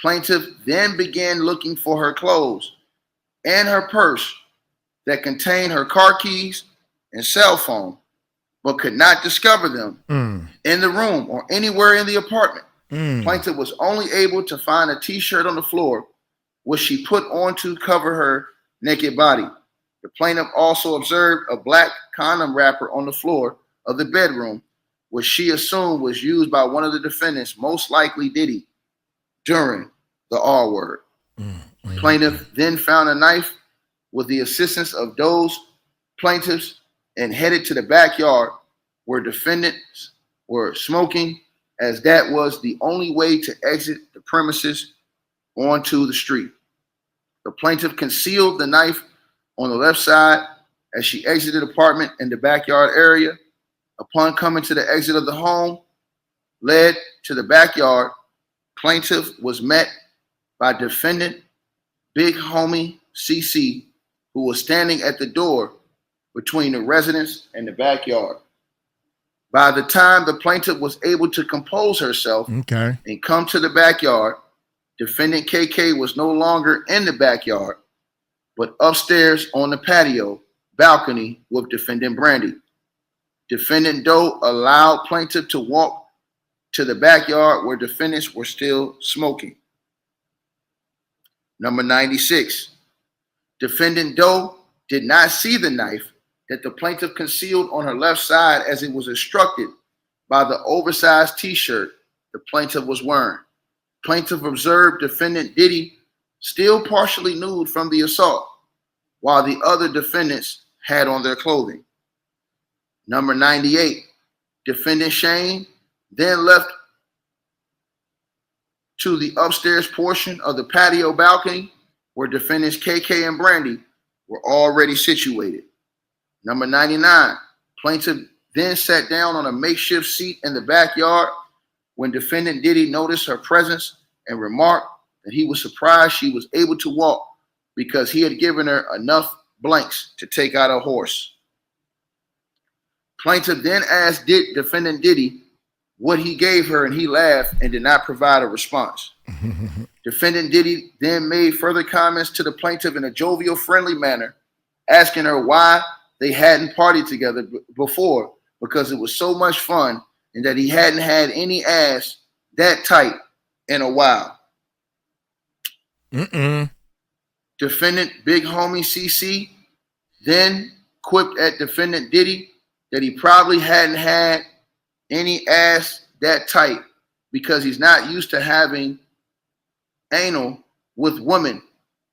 Plaintiff then began looking for her clothes and her purse that contained her car keys and cell phone, but could not discover them in the room or anywhere in the apartment. Plaintiff was only able to find a t-shirt on the floor, which she put on to cover her naked body. The plaintiff also observed a black condom wrapper on the floor of the bedroom, which she assumed was used by one of the defendants, most likely Diddy, during the R word. Plaintiff then found a knife with the assistance of those plaintiffs and headed to the backyard where defendants were smoking, as that was the only way to exit the premises onto the street. The plaintiff concealed the knife on the left side as she exited the apartment in the backyard area. Upon coming to the exit of the home led to the backyard, plaintiff was met by defendant Big Homie CC, who was standing at the door between the residence and the backyard. By the time the plaintiff was able to compose herself and come to the backyard, defendant KK was no longer in the backyard, but upstairs on the patio balcony with defendant Brandy. Defendant Doe allowed plaintiff to walk to the backyard where defendants were still smoking. Number 96. Defendant Doe did not see the knife that the plaintiff concealed on her left side, as it was instructed by the oversized t-shirt the plaintiff was wearing. Plaintiff observed defendant Diddy still partially nude from the assault, while the other defendants had on their clothing. Number 98. Defendant Shane then left to the upstairs portion of the patio balcony where defendants KK and Brandy were already situated. Number 99. Plaintiff then sat down on a makeshift seat in the backyard when defendant Diddy noticed her presence and remarked that he was surprised she was able to walk because he had given her enough blanks to take out a horse. Plaintiff then asked defendant Diddy what he gave her, and he laughed and did not provide a response. Defendant Diddy then made further comments to the plaintiff in a jovial, friendly manner, asking her why they hadn't partied together before, because it was so much fun and that he hadn't had any ass that tight in a while. Defendant Big Homie CC then quipped at defendant Diddy that he probably hadn't had any ass that tight because he's not used to having anal with women,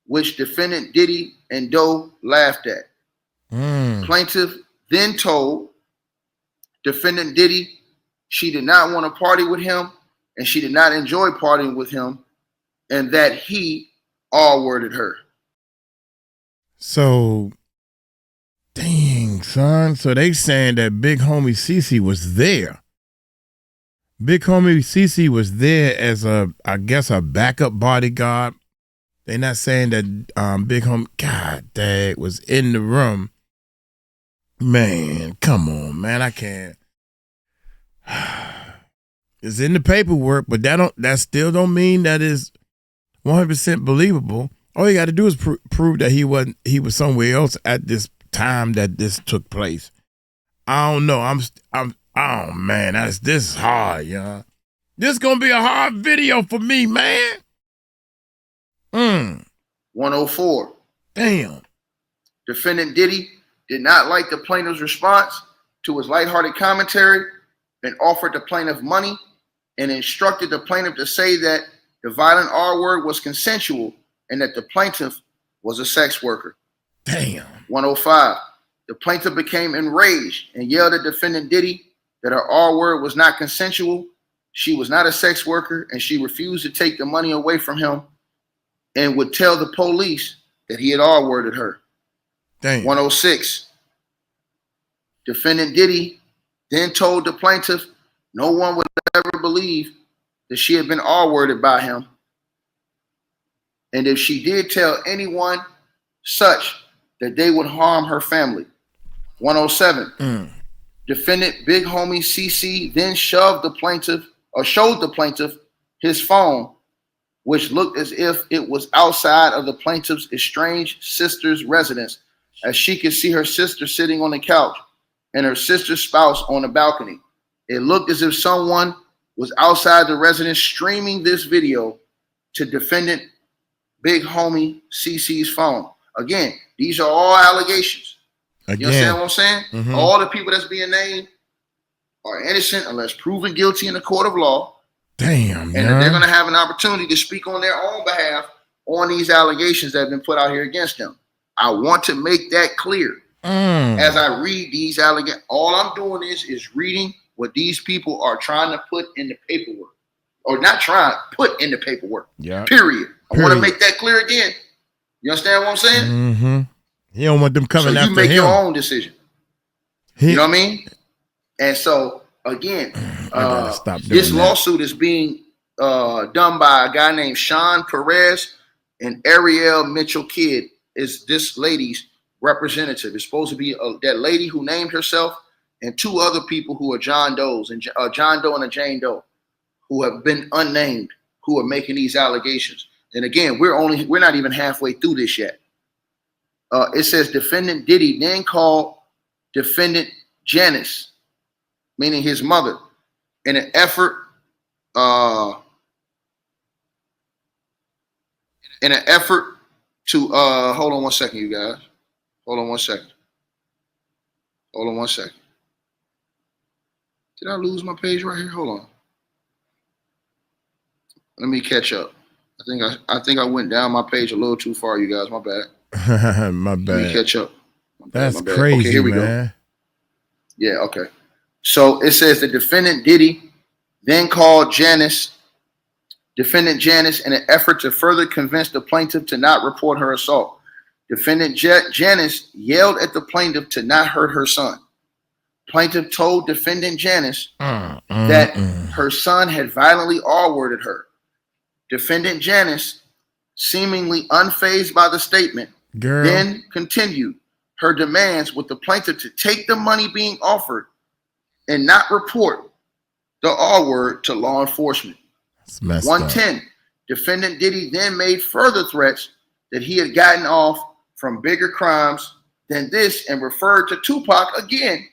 which defendant Diddy and Doe laughed at. Plaintiff then told defendant Diddy she did not want to party with him and she did not enjoy partying with him, and that he R-worded her. So, dang, son. So they saying that Big Homie CC was there. Big Homie CC was there as I guess a backup bodyguard. They're not saying that Big Homie, God dang, was in the room. Man, come on, man. I can't. It's in the paperwork, but that still don't mean that is 100% believable. All you got to do is prove that he was somewhere else at this time that this took place. I don't know. Oh man, this is hard, y'all. This is gonna be a hard video for me, man. 104. Damn. Defendant Diddy did not like the plaintiff's response to his lighthearted commentary and offered the plaintiff money and instructed the plaintiff to say that the violent R word was consensual and that the plaintiff was a sex worker. Damn. 105. The plaintiff became enraged and yelled at defendant Diddy that her R word was not consensual, she was not a sex worker, and she refused to take the money away from him and would tell the police that he had R worded her. Damn. 106. Defendant Diddy then told the plaintiff no one would ever believe that she had been R-worded by him. And if she did tell anyone such, that they would harm her family. 107. Defendant Big Homie CC then showed the plaintiff his phone, which looked as if it was outside of the plaintiff's estranged sister's residence, as she could see her sister sitting on the couch and her sister's spouse on the balcony. It looked as if someone was outside the residence streaming this video to defendant Big Homie CC's phone. Again, these are all allegations. You understand what I'm saying? Mm-hmm. All the people that's being named are innocent unless proven guilty in the court of law. Damn, and they're going to have an opportunity to speak on their own behalf on these allegations that have been put out here against them. I want to make that clear. As I read these allegations, all I'm doing is reading what these people are trying to put in the paperwork. Or not trying, put in the paperwork. Yeah. Period. I want to make that clear again. You understand what I'm saying? Mm-hmm. He don't want them coming after him. So you make your own decision. You know what I mean? And so, again, this lawsuit is being done by a guy named 𝗗𝗎𝗡𝗞𝗦, and 𝗟𝗓𝗡 Mitchell-Kidd is this lady's representative. It's supposed to be that lady who named herself and two other people who are John Doe and a Jane Doe, who have been unnamed, who are making these allegations. And again, we're not even halfway through this yet. It says defendant Diddy then called defendant Janice, meaning his mother, in an effort to hold on one second, you guys. Hold on one second. Did I lose my page right here? Hold on. Let me catch up. I think I went down my page a little too far, you guys. My bad. My bad. Let me catch up. That's crazy, okay, here we go. Yeah, okay. So it says the defendant Diddy then called defendant Janice in an effort to further convince the plaintiff to not report her assault. Defendant Janice yelled at the plaintiff to not hurt her son. Plaintiff told defendant Janice that her son had violently R-worded her. Defendant Janice, seemingly unfazed by the statement, then continued her demands with the plaintiff to take the money being offered and not report the R-word to law enforcement. 110. Up. Defendant Diddy then made further threats that he had gotten off from bigger crimes than this and referred to Tupac again,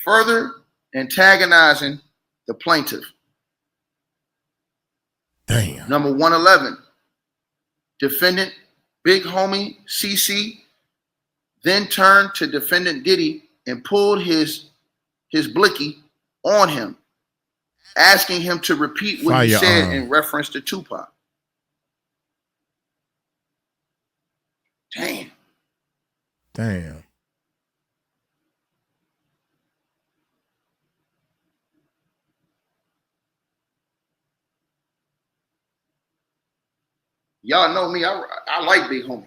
further antagonizing the plaintiff. Damn. Number 111, defendant Big Homie CC then turned to defendant Diddy and pulled his blicky on him, asking him to repeat what he said in reference to Tupac. Damn. Y'all know me. I like Big Homie.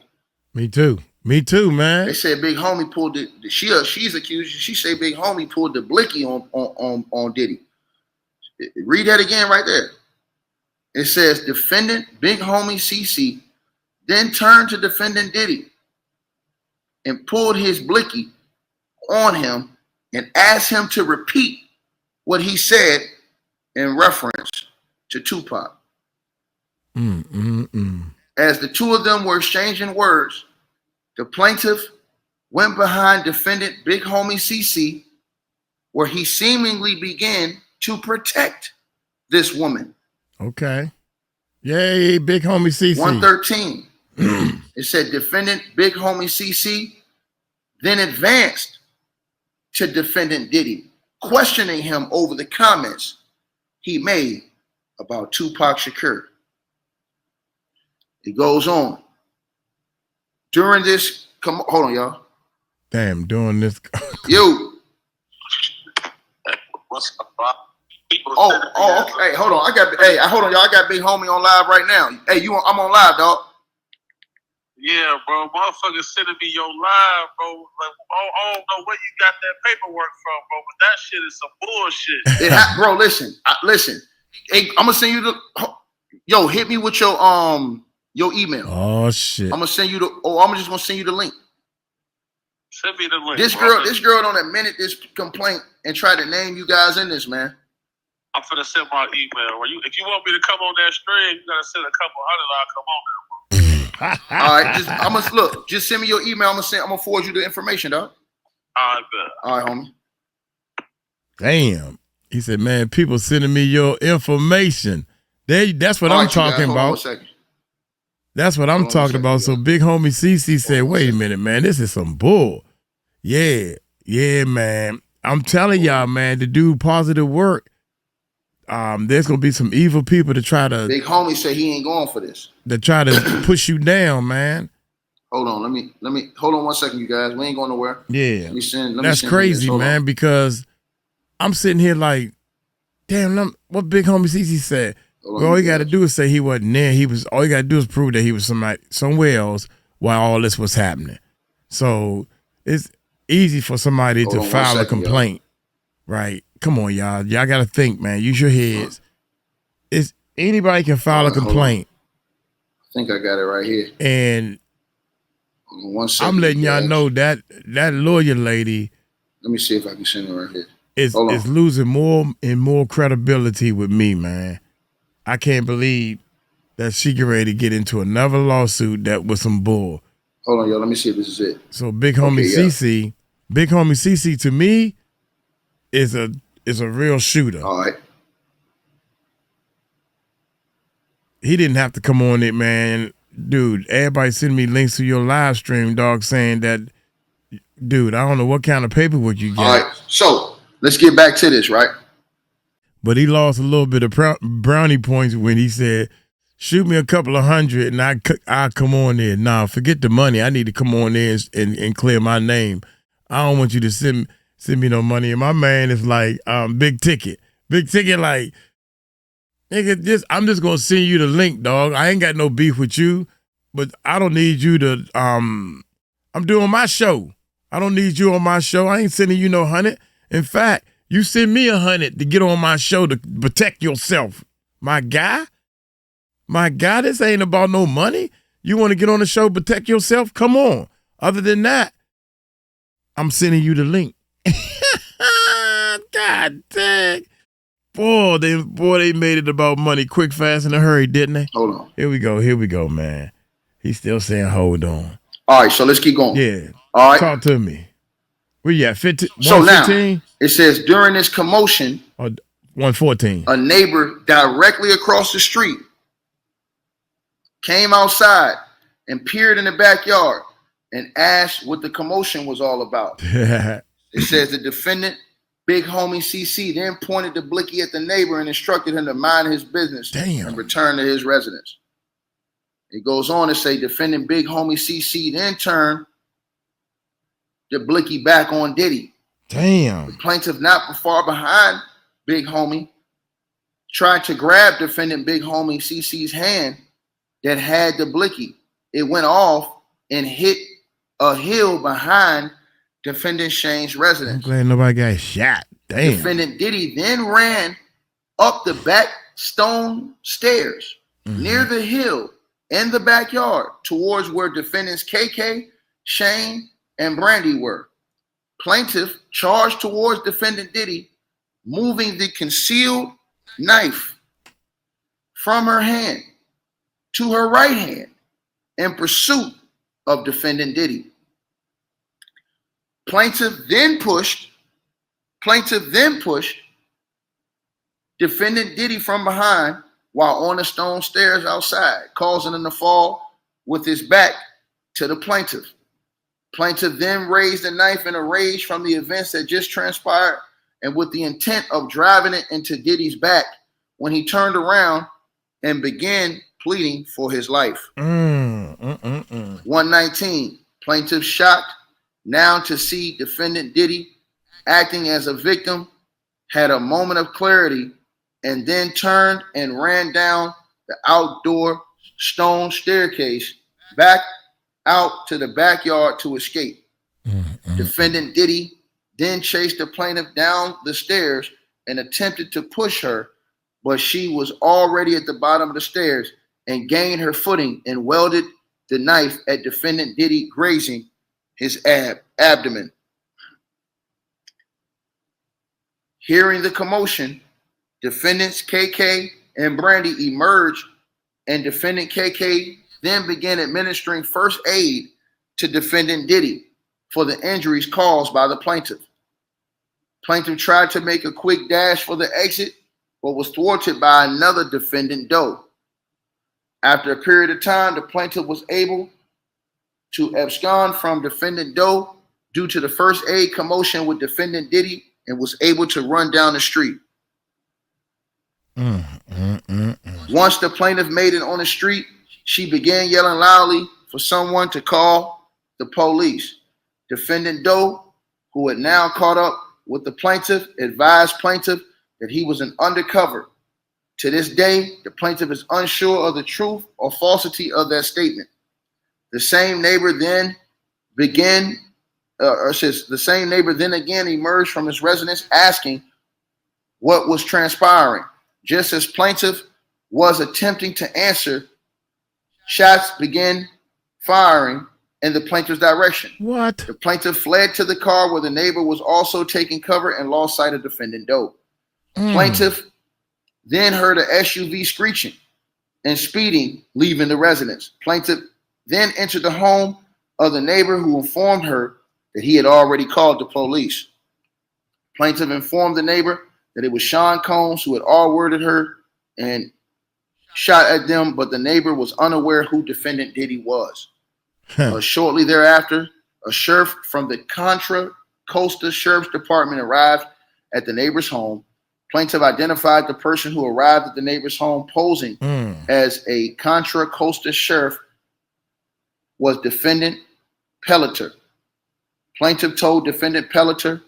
Me too. Me too, man. They said Big Homie pulled she's accused. She say Big Homie pulled the blicky on Diddy. Read that again right there. It says defendant Big Homie CC then turned to defendant Diddy and pulled his blicky on him and asked him to repeat what he said in reference to Tupac. As the two of them were exchanging words, the plaintiff went behind defendant Big Homie CC, where he seemingly began to protect this woman. Okay. Yay, Big Homie CC. 113. It said defendant Big Homie CC then advanced to defendant Diddy, questioning him over the comments he made about Tupac Shakur. It goes on. During this, hold on, y'all. Damn, doing this. Yo. What's up, Bob? Okay. Hey, hold on. Hold on, y'all. I got Big Homie on live right now. Hey, I'm on live, dog. Yeah, bro. Motherfuckers sending me your live, bro. Like, I don't know where you got that paperwork from, bro, but that shit is some bullshit. Bro, listen. Hey, I'm gonna send you the. Hit me with your email. Oh shit. I'm just gonna send you the link. Send me the link. This girl don't admit this complaint and try to name you guys in this, man. I'm finna send my email. If you want me to come on that stream, you gotta send a couple hundred. I'll come on there. All right, just send me your email. I'm gonna forward you the information, dog. All right, good. All right, homie. Damn. He said, man, people sending me your information. That's what I'm talking about. That's what I'm talking about. So Big Homie CC said, wait a minute, man, this is some bull. Yeah, man. I'm telling y'all, man, to do positive work, there's gonna be some evil people to try to. Big Homie said he ain't going for this. To try to push you down, man. Hold on, let me hold on 1 second, you guys. We ain't going nowhere. Yeah, that's crazy, man. Because I'm sitting here like, damn, what Big Homie CC said. All you got to do is say he wasn't there. All you got to do is prove that he was somewhere else while all this was happening. So it's easy for somebody to file a complaint, right? Come on, y'all. Y'all got to think, man. Use your heads. Anybody can file a complaint. I think I got it right here. And 1 second, I'm letting y'all know that lawyer lady. Let me see if I can send it right here. Is losing more and more credibility with me, man. I can't believe that she get ready to get into another lawsuit that was some bull. Hold on, y'all. Let me see if this is it. So Big Homie CC, Big Homie CC to me is a real shooter. All right. He didn't have to come on it, man. Dude, everybody send me links to your live stream, dog, saying that, dude, I don't know what kind of paperwork you get. All right. So let's get back to this, right? But he lost a little bit of brownie points when he said, shoot me a couple of hundred and I'll come on there. Nah, forget the money. I need to come on there and clear my name. I don't want you to send me no money. And my man is like, big ticket. Big ticket, like, nigga, I'm just going to send you the link, dog. I ain't got no beef with you, but I don't need you to, I'm doing my show. I don't need you on my show. I ain't sending you no 100. In fact, you send me 100 to get on my show to protect yourself. My guy, this ain't about no money. You want to get on the show, protect yourself? Come on. Other than that, I'm sending you the link. God dang. Boy, they made it about money quick, fast, in a hurry, didn't they? Hold on. Here we go, man. He's still saying hold on. All right, so let's keep going. Yeah. All right. Talk to me. Where you at? 15? So now, it says during this commotion. Oh, 114. A neighbor directly across the street came outside and peered in the backyard and asked what the commotion was all about. It says the defendant, Big Homie CC, then pointed the blicky at the neighbor and instructed him to mind his business and return to his residence. It goes on to say defendant Big Homie CC then turned the blicky back on Diddy. Damn. The plaintiff, not far behind Big Homie, tried to grab defendant Big Homie CC's hand that had the blicky. It went off and hit a hill behind defendant Shane's residence. I'm glad nobody got shot. Damn. Defendant Diddy then ran up the back stone stairs near the hill in the backyard towards where defendants KK, Shane, and Brandy were. Plaintiff charged towards defendant Diddy, moving the concealed knife from her hand to her right hand in pursuit of defendant Diddy. Plaintiff then pushed defendant Diddy from behind while on the stone stairs outside, causing him to fall with his back to the plaintiff. Plaintiff then raised the knife in a rage from the events that just transpired and with the intent of driving it into Diddy's back when he turned around and began pleading for his life. 119, plaintiff shocked now to see defendant Diddy acting as a victim, had a moment of clarity, and then turned and ran down the outdoor stone staircase back out to the backyard to escape. Defendant Diddy then chased the plaintiff down the stairs and attempted to push her, but she was already at the bottom of the stairs and gained her footing and welded the knife at defendant Diddy, grazing his abdomen. Hearing the commotion, defendants KK and Brandy emerged, and defendant KK then began administering first aid to defendant Diddy for the injuries caused by the plaintiff. Plaintiff tried to make a quick dash for the exit, but was thwarted by another defendant, Doe. After a period of time, the plaintiff was able to abscond from defendant Doe due to the first aid commotion with defendant Diddy and was able to run down the street. Once the plaintiff made it on the street, she began yelling loudly for someone to call the police. Defendant Doe, who had now caught up with the plaintiff, advised plaintiff that he was an undercover. To this day, the plaintiff is unsure of the truth or falsity of that statement. The same neighbor then again emerged from his residence asking what was transpiring. Just as plaintiff was attempting to answer, shots began firing in the plaintiff's direction. What? The plaintiff fled to the car where the neighbor was also taking cover and lost sight of defendant Doe. Plaintiff then heard an SUV screeching and speeding, leaving the residence. Plaintiff then entered the home of the neighbor, who informed her that he had already called the police. Plaintiff informed the neighbor that it was Sean Combs who had all-worded her and shot at them, but the neighbor was unaware who defendant Diddy was. Shortly thereafter, a sheriff from the Contra Costa Sheriff's Department arrived at the neighbor's home. Plaintiff identified the person who arrived at the neighbor's home posing as a Contra Costa sheriff was defendant 𝗟𝗡𝗞𝗦. Plaintiff told defendant 𝗟𝗡𝗞𝗦,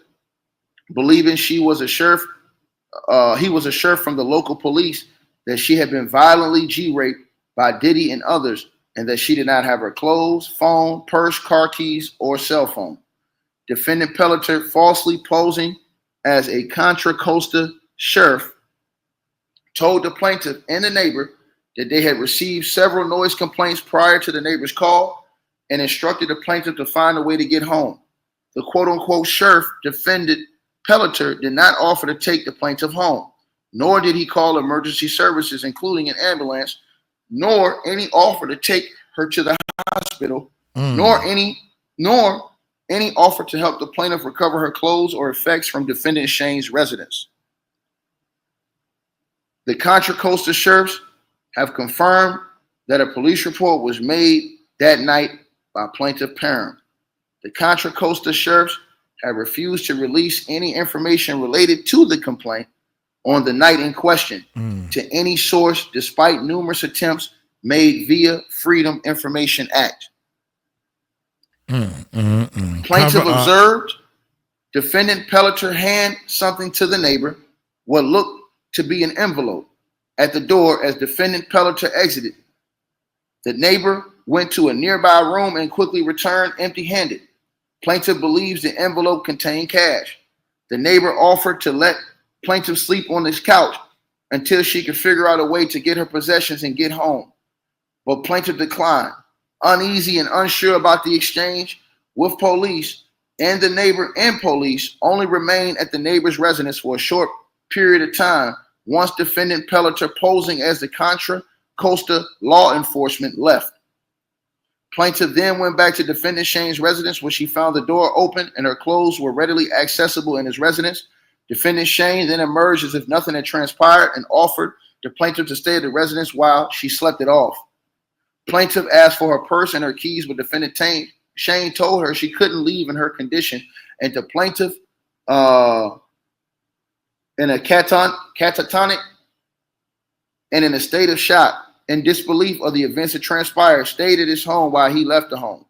believing he was a sheriff from the local police, that she had been violently G-raped by Diddy and others, and that she did not have her clothes, phone, purse, car keys, or cell phone. Defendant 𝗟𝗡𝗞𝗦, falsely posing as a Contra Costa sheriff, told the plaintiff and the neighbor that they had received several noise complaints prior to the neighbor's call and instructed the plaintiff to find a way to get home. The quote-unquote sheriff, defendant 𝗟𝗡𝗞𝗦, did not offer to take the plaintiff home, nor did he call emergency services, including an ambulance, nor any offer to take her to the hospital, nor any offer to help the plaintiff recover her clothes or effects from defendant Shane's residence. The Contra Costa sheriffs have confirmed that a police report was made that night by plaintiff parent. The Contra Costa sheriffs have refused to release any information related to the complaint on the night in question to any source, despite numerous attempts made via Freedom Information Act. Plaintiff observed defendant 𝗟𝗡𝗡𝗞𝗦 hand something to the neighbor, what looked to be an envelope, at the door as defendant 𝗟𝗡𝗡𝗞𝗦 exited. The neighbor went to a nearby room and quickly returned empty-handed. Plaintiff believes the envelope contained cash. The neighbor offered to let plaintiff sleep on his couch until she could figure out a way to get her possessions and get home. But plaintiff declined. Uneasy and unsure about the exchange with police, and the neighbor and police only remained at the neighbor's residence for a short period of time once defendant 𝗟𝗡𝗡𝗞𝗦, posing as the Contra Costa law enforcement, left. Plaintiff then went back to defendant Shane's residence, where she found the door open and her clothes were readily accessible in his residence. Defendant Shane then emerged as if nothing had transpired and offered the plaintiff to stay at the residence while she slept it off. Plaintiff asked for her purse and her keys, but defendant Shane told her she couldn't leave in her condition, and the plaintiff, in a catatonic and in a state of shock and disbelief of the events that transpired, stayed at his home while he left the home.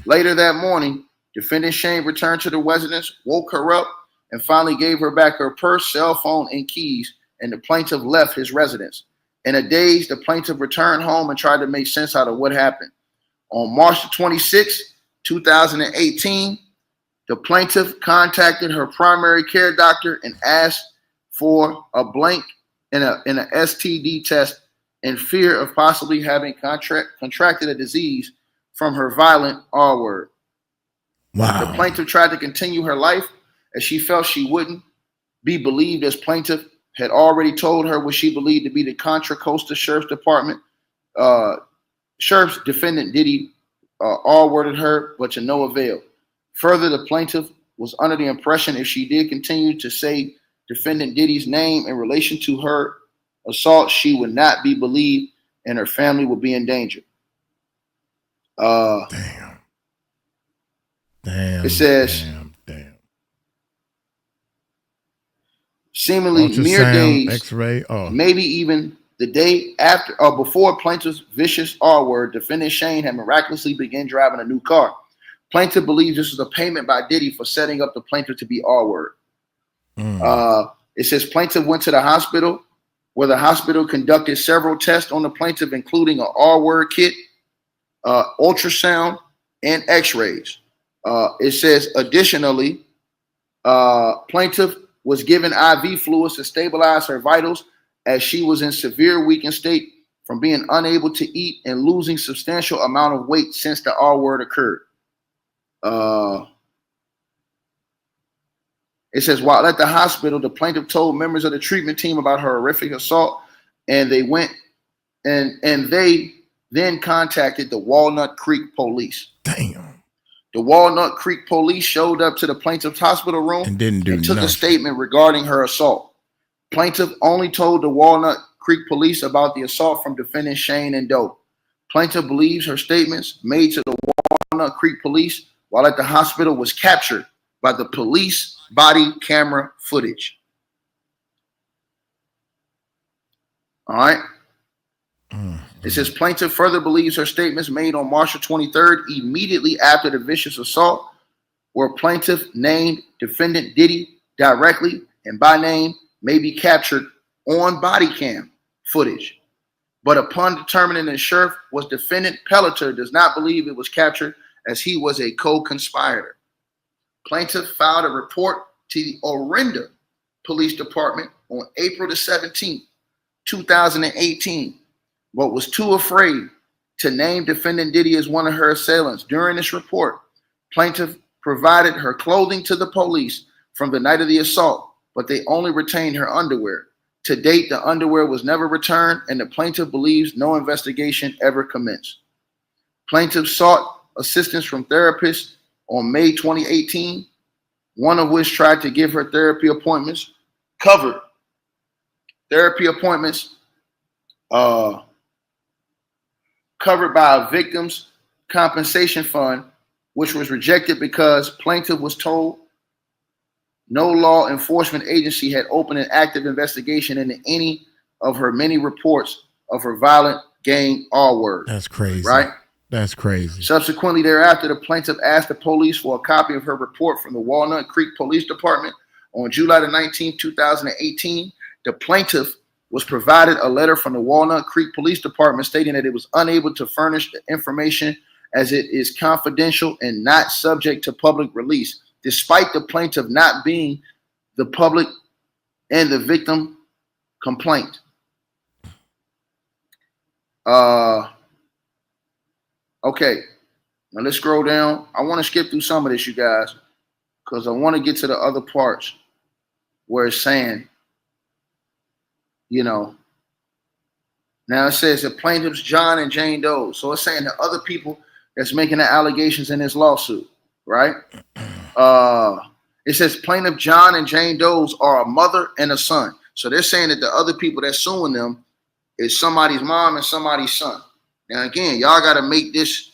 Later that morning, defendant Shane returned to the residence, woke her up, and finally gave her back her purse, cell phone, and keys, and the plaintiff left his residence. In a daze, the plaintiff returned home and tried to make sense out of what happened. On March 26, 2018, the plaintiff contacted her primary care doctor and asked for a blank in a STD test in fear of possibly having contracted a disease from her violent R word. Wow. The plaintiff tried to continue her life as she felt she wouldn't be believed, as plaintiff had already told her what she believed to be the Contra Costa Sheriff's Department. Sheriff's defendant Diddy R-worded her, but to no avail. Further, the plaintiff was under the impression if she did continue to say defendant Diddy's name in relation to her assault, she would not be believed and her family would be in danger. Damn. It says, seemingly mere days, X-ray, maybe even the day after or before plaintiff's vicious R word, defendant Shane had miraculously begun driving a new car. Plaintiff believes this was a payment by Diddy for setting up the plaintiff to be R word. It says plaintiff went to the hospital, where the hospital conducted several tests on the plaintiff, including an R word kit, ultrasound, and X-rays. It says additionally, plaintiff was given IV fluids to stabilize her vitals, as she was in severe weakened state from being unable to eat and losing substantial amount of weight since the R word occurred. It says while at the hospital, the plaintiff told members of the treatment team about her horrific assault, and they went and they then contacted the Walnut Creek police. Damn. The Walnut Creek police showed up to the plaintiff's hospital room and took a statement regarding her assault. Plaintiff only told the Walnut Creek police about the assault from defendant Shane and Doe. Plaintiff believes her statements made to the Walnut Creek police while at the hospital was captured by the police body camera footage. All right. It says plaintiff further believes her statements made on March 23rd, immediately after the vicious assault, where plaintiff named defendant Diddy directly and by name, may be captured on body cam footage. But upon determining the sheriff was defendant 𝗟𝗟𝗡𝗞𝗦, does not believe it was captured, as he was a co-conspirator. Plaintiff filed a report to the Orinda Police Department on April 17, 2018, but was too afraid to name defendant Diddy as one of her assailants. During this report, plaintiff provided her clothing to the police from the night of the assault, but they only retained her underwear. To date, the underwear was never returned, and the plaintiff believes no investigation ever commenced. Plaintiff sought assistance from therapists on May 2018, one of which tried to give her therapy appointments covered therapy appointments covered by a victim's compensation fund, which was rejected because plaintiff was told no law enforcement agency had opened an active investigation into any of her many reports of her violent gang R-word. That's crazy. Right? That's crazy. Subsequently thereafter, the plaintiff asked the police for a copy of her report from the Walnut Creek Police Department on July the 19th, 2018. The plaintiff was provided a letter from the Walnut Creek Police Department stating that it was unable to furnish the information as it is confidential and not subject to public release, despite the plaintiff not being the public and the victim complaint. Okay, now let's scroll down. I want to skip through some of this, you guys, because I want to get to the other parts where it's saying, you know, now it says the plaintiffs John and Jane Doe. So it's saying the other people that's making the allegations in this lawsuit, right? It says plaintiff John and Jane Doe's are a mother and a son. So they're saying that the other people that's suing them is somebody's mom and somebody's son. Now, again, y'all got to make this,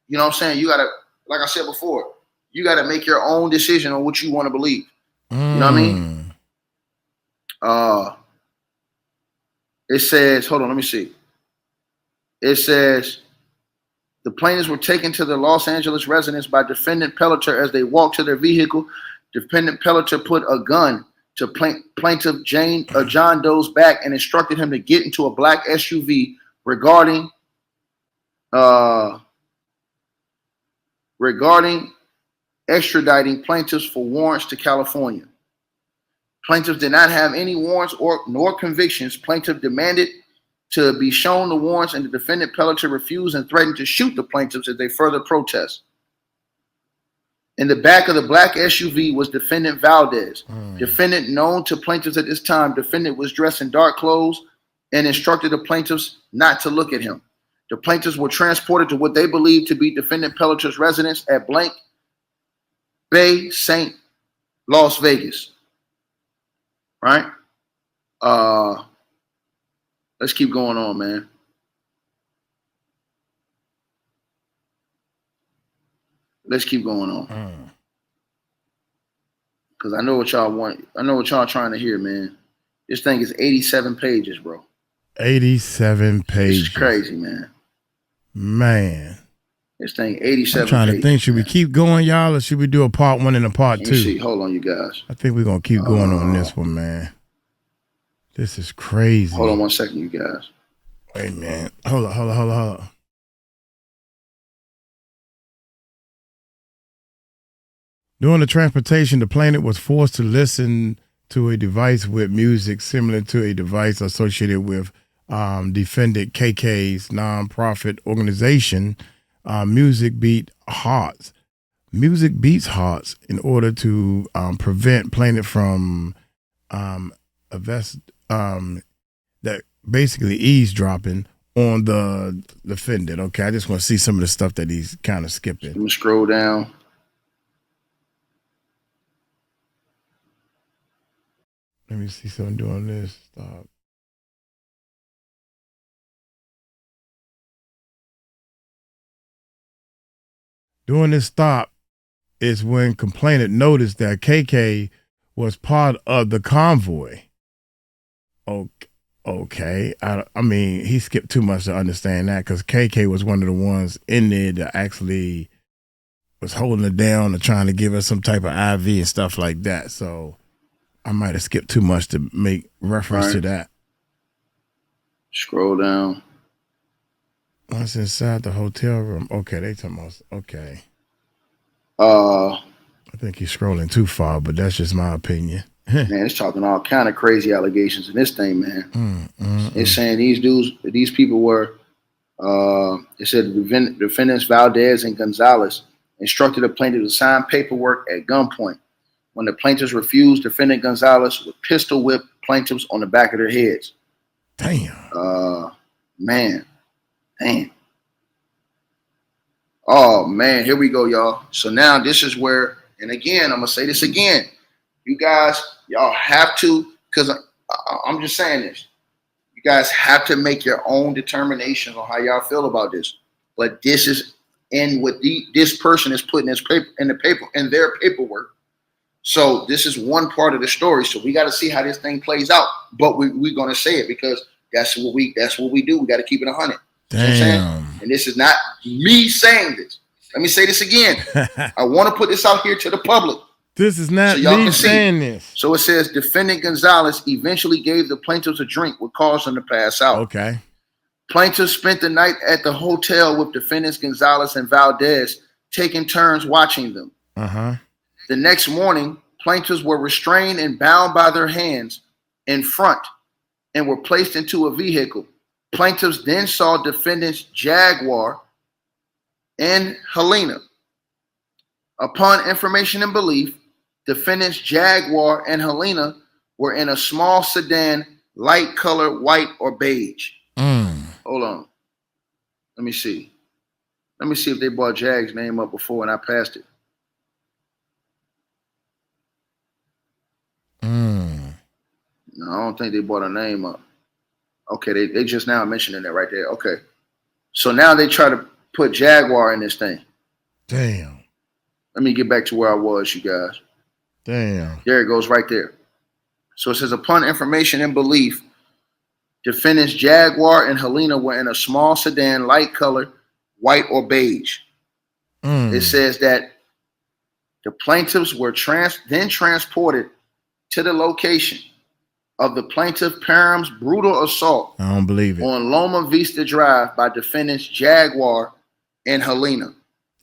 you know what I'm saying? You got to, like I said before, you got to make your own decision on what you want to believe. You know what I mean? It says, hold on, let me see. It says, the plaintiffs were taken to the Los Angeles residence by defendant 𝗟𝗡𝗞𝗢 as they walked to their vehicle. Defendant 𝗟𝗡𝗞𝗢 put a gun to plaintiff John Doe's back and instructed him to get into a black SUV regarding extraditing plaintiffs for warrants to California. Plaintiffs did not have any warrants nor convictions. Plaintiff demanded to be shown the warrants, and the defendant 𝗟𝗟𝗡𝗢𝗢 refused and threatened to shoot the plaintiffs as they further protest. In the back of the black SUV was defendant Valdez. Defendant known to plaintiffs at this time. Defendant was dressed in dark clothes and instructed the plaintiffs not to look at him. The plaintiffs were transported to what they believed to be defendant 𝗟𝗟𝗡𝗢𝗢𝗢's residence at Blank Bay, St. Las Vegas. Right? Let's keep going on, man. Let's keep going on. Because I know what y'all want. I know what y'all trying to hear, man. This thing is 87 pages, bro. 87 pages. This is crazy, man. Man. This thing 87 I'm trying pages, to think, should man. we keep going, y'all, or should we do a part 1 and a part 2? Let me see. Hold on, you guys. I think we're going to keep going on this one, man. This is crazy. Hold on 1 second, you guys. Wait, man. Hold on. During the transportation, the plaintiff was forced to listen to a device with music similar to a device associated with defendant KK's nonprofit organization, Music Beats Hearts. Music Beats Hearts in order to prevent plaintiff from that basically eavesdropping on the defendant. Okay, I just want to see some of the stuff that he's kind of skipping. Let me scroll down. Let me see someone doing this. Stop. During this stop is when complainant noticed that KK was part of the convoy. Okay. I mean, he skipped too much to understand that, because KK was one of the ones in there that actually was holding it down or trying to give us some type of IV and stuff like that. So I might have skipped too much to make reference to that. Scroll down. Once inside the hotel room. Okay, they talking about, okay. I think he's scrolling too far, but that's just my opinion. Man, it's talking all kind of crazy allegations in this thing, man. It's saying these people were, it said the defendants Valdez and Gonzalez instructed the plaintiff to sign paperwork at gunpoint. When the plaintiffs refused, defendant Gonzalez would pistol whip plaintiffs on the back of their heads. Damn. Man. Damn. Oh, man. Here we go, y'all. So now this is where, and again, I'm going to say this again. You guys, y'all have to, because I'm just saying this. You guys have to make your own determinations on how y'all feel about this. But this is in what this person is putting in their paperwork. So this is one part of the story. So we got to see how this thing plays out. But we're gonna say it because that's what we do. We got to keep it 100. Damn. You know what I'm saying? And this is not me saying this. Let me say this again. I want to put this out here to the public. This is not so me saying this. So it says defendant Gonzalez eventually gave the plaintiffs a drink, which caused them to pass out. Okay. Plaintiffs spent the night at the hotel with defendants Gonzalez and Valdez, taking turns watching them. Uh-huh. The next morning, plaintiffs were restrained and bound by their hands in front and were placed into a vehicle. Plaintiffs then saw defendants Jaguar and Helena. Upon information and belief, defendants Jaguar and Helena were in a small sedan, light color, white or beige. Hold on. Let me see. Let me see if they brought Jag's name up before and I passed it. No, I don't think they brought a name up. Okay, they just now mentioning it right there. Okay. So now they try to put Jaguar in this thing. Damn. Let me get back to where I was, you guys. Damn. There it goes right there. So it says, upon information and belief, defendants Jaguar and Helena were in a small sedan, light color, white or beige. It says that the plaintiffs were then transported to the location of the plaintiff Parham's brutal assault. I don't believe it. On Loma Vista Drive by defendants Jaguar and Helena.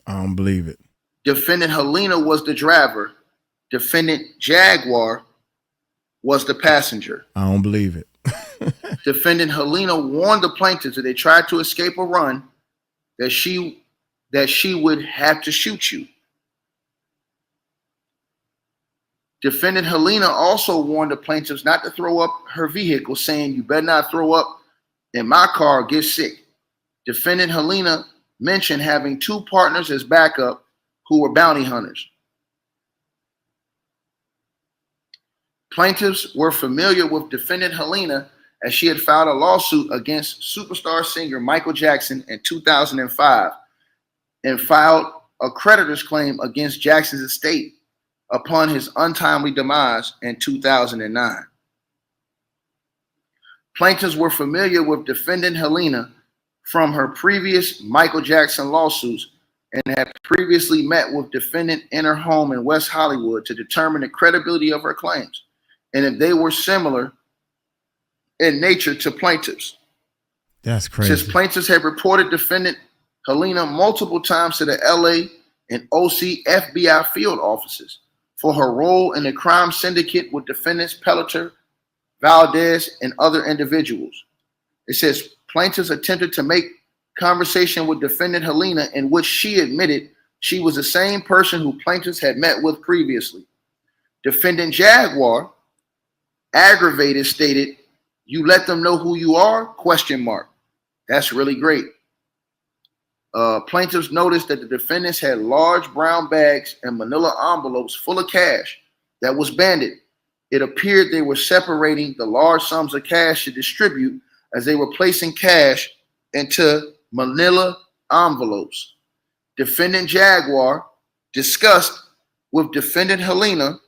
I don't believe it. Defendant Helena was the driver. Defendant Jaguar was the passenger. I don't believe it. Defendant Helena warned the plaintiffs that they tried to escape a run, that she would have to shoot you. Defendant Helena also warned the plaintiffs not to throw up her vehicle, saying, "You better not throw up in my car or get sick." Defendant Helena mentioned having two partners as backup who were bounty hunters. Plaintiffs were familiar with defendant Helena as she had filed a lawsuit against superstar singer Michael Jackson in 2005 and filed a creditor's claim against Jackson's estate upon his untimely demise in 2009. Plaintiffs were familiar with defendant Helena from her previous Michael Jackson lawsuits and had previously met with defendant in her home in West Hollywood to determine the credibility of her claims and if they were similar in nature to plaintiffs. That's crazy. Since plaintiffs had reported defendant Helena multiple times to the LA and OC FBI field offices for her role in the crime syndicate with defendants 𝗟𝗡𝗡, Valdez, and other individuals. It says plaintiffs attempted to make conversation with defendant Helena in which she admitted she was the same person who plaintiffs had met with previously. Defendant Jaguar, aggravated, stated, "You let them know who you are?" ? That's really great. Plaintiffs noticed that the defendants had large brown bags and manila envelopes full of cash that was banded. It appeared they were separating the large sums of cash to distribute as they were placing cash into manila envelopes. Defendant Jaguar discussed with defendant Helena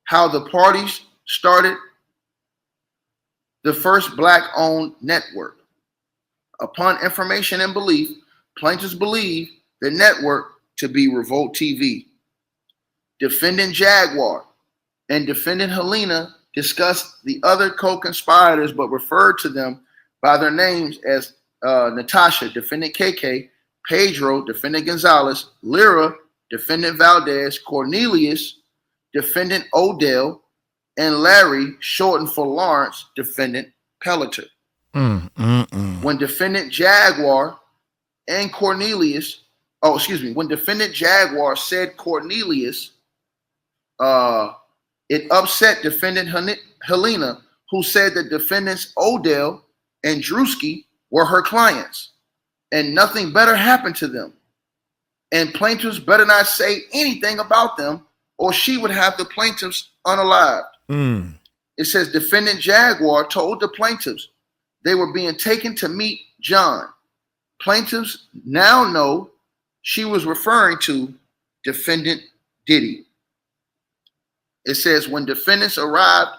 how the parties started the first black-owned network. Upon information and belief, plaintiffs believe the network to be Revolt TV. Defendant Jaguar and defendant Helena discussed the other co-conspirators but referred to them by their names as Natasha, defendant KK, Pedro, defendant Gonzalez, Lyra, defendant Valdez, Cornelius, defendant Odell, and Larry, shortened for Lawrence, defendant 𝗟𝗡𝗡. When defendant Jaguar and Cornelius, when defendant Jaguar said Cornelius, it upset defendant Helena, who said that defendants Odell and Drewski were her clients, and nothing better happened to them. And plaintiffs better not say anything about them, or she would have the plaintiffs unalived. it says defendant Jaguar told the plaintiffs they were being taken to meet John. Plaintiffs now know she was referring to defendant Diddy. It says when defendants arrived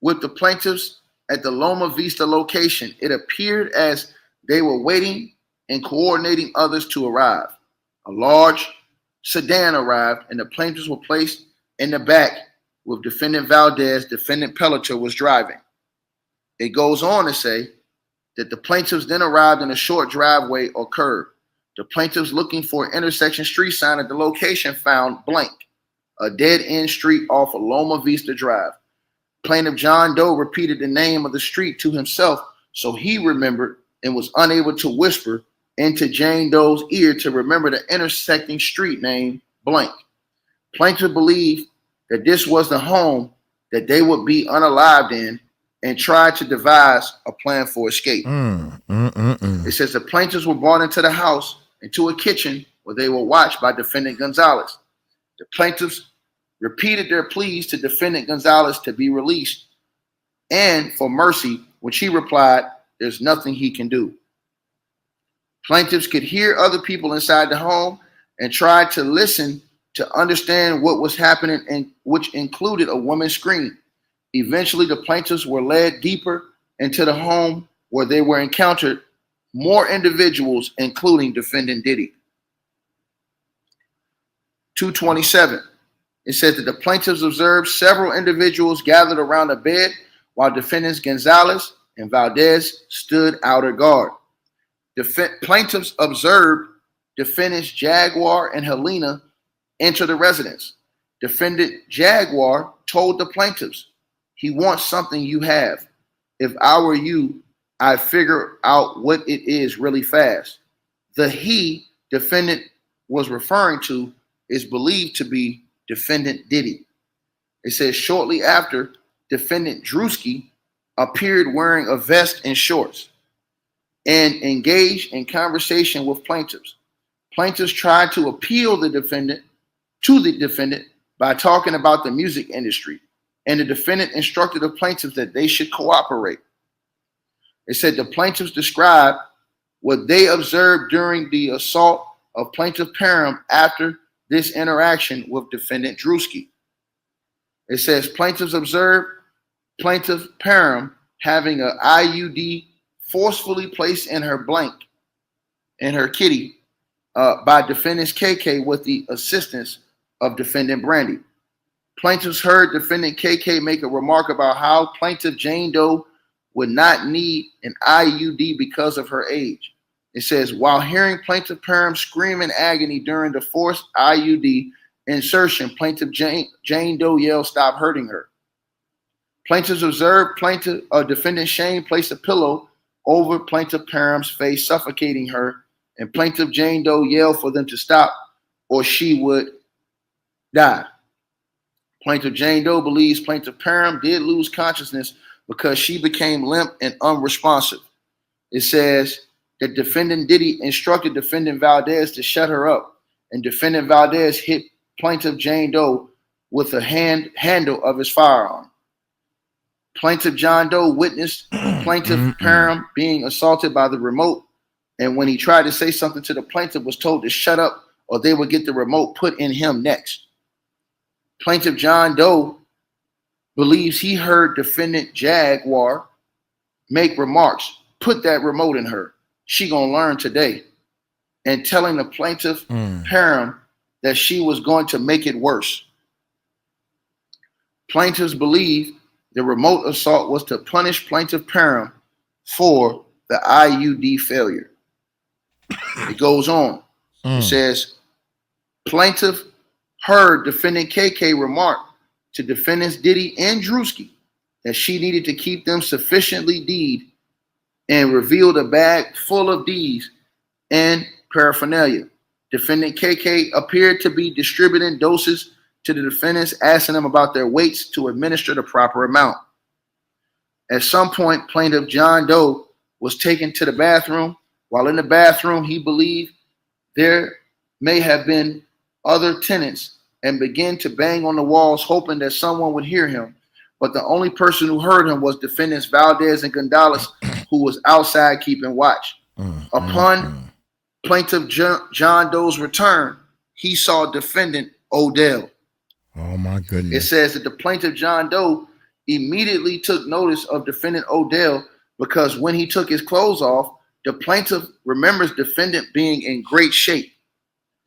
with the plaintiffs at the Loma Vista location, it appeared as they were waiting and coordinating others to arrive. A large sedan arrived and the plaintiffs were placed in the back with defendant Valdez. Defendant 𝗟𝗡𝗡 was driving. It goes on to say that the plaintiffs then arrived in a short driveway or curb. The plaintiffs looking for an intersection street sign at the location found blank, a dead-end street off of Loma Vista Drive. Plaintiff John Doe repeated the name of the street to himself so he remembered and was unable to whisper into Jane Doe's ear to remember the intersecting street name blank. Plaintiff believed that this was the home that they would be unalived in and tried to devise a plan for escape. It says the plaintiffs were brought into the house, into a kitchen where they were watched by defendant Gonzalez. The plaintiffs repeated their pleas to defendant Gonzalez to be released and for mercy, which he replied, there's nothing he can do. Plaintiffs could hear other people inside the home and tried to listen to understand what was happening, and which included a woman's scream. Eventually, the plaintiffs were led deeper into the home where they were encountered more individuals, including defendant Diddy. 227. It said that the plaintiffs observed several individuals gathered around a bed while defendants Gonzalez and Valdez stood outer guard. Plaintiffs observed defendants Jaguar and Helena enter the residence. Defendant Jaguar told the plaintiffs, he wants something you have. If I were you, I'd figure out what it is really fast. The he defendant was referring to is believed to be defendant Diddy. It says shortly after, defendant 𝗟𝗓𝗡𝗞𝗦 appeared wearing a vest and shorts and engaged in conversation with plaintiffs. Plaintiffs tried to appeal the defendant by talking about the music industry, and the defendant instructed the plaintiffs that they should cooperate. It said the plaintiffs described what they observed during the assault of plaintiff 𝗟𝗡𝗡𝗞𝗦 after this interaction with defendant 𝗟𝗓𝗡𝗞𝗦. It says plaintiffs observed plaintiff 𝗟𝗡𝗡𝗞𝗦 having an IUD forcefully placed in her kitty by defendants KK with the assistance of defendant Brandy. Plaintiffs heard defendant KK make a remark about how plaintiff Jane Doe would not need an IUD because of her age. It says, while hearing plaintiff 𝗟𝗡𝗡𝗞𝗦 scream in agony during the forced IUD insertion, plaintiff Jane Doe yelled, stop hurting her. Plaintiffs observed defendant Shane place a pillow over plaintiff 𝗟𝗡𝗡𝗞𝗦's face, suffocating her, and plaintiff Jane Doe yelled for them to stop or she would die. Plaintiff Jane Doe believes plaintiff 𝗟𝗡𝗡𝗞𝗦 did lose consciousness because she became limp and unresponsive. It says that defendant Diddy instructed defendant Valdez to shut her up, and defendant Valdez hit plaintiff Jane Doe with the handle of his firearm. Plaintiff John Doe witnessed plaintiff 𝗟𝗡𝗡𝗞𝗦 being assaulted by the remote, and when he tried to say something to the plaintiff, was told to shut up or they would get the remote put in him next. Plaintiff John Doe believes he heard defendant Jaguar make remarks, put that remote in her, she gonna learn today, and telling the plaintiff 𝗟𝗡𝗡𝗞𝗦 that she was going to make it worse. Plaintiffs believe the remote assault was to punish plaintiff 𝗟𝗡𝗡𝗞𝗦 for the IUD failure. It goes on. It says, plaintiff heard defendant KK remark to defendants Diddy and 𝗟𝗓𝗡𝗞𝗏 that she needed to keep them sufficiently deed and revealed a bag full of D's and paraphernalia. Defendant KK appeared to be distributing doses to the defendants, asking them about their weights to administer the proper amount. At some point, plaintiff John Doe was taken to the bathroom. While in the bathroom, he believed there may have been other tenants and began to bang on the walls, hoping that someone would hear him. but the only person who heard him was defendants Valdez and Gonzalez, who was outside keeping watch. Upon plaintiff John Doe's return, he saw defendant Odell. Oh my goodness. It says that the plaintiff John Doe immediately took notice of defendant Odell because when he took his clothes off, the plaintiff remembers defendant being in great shape,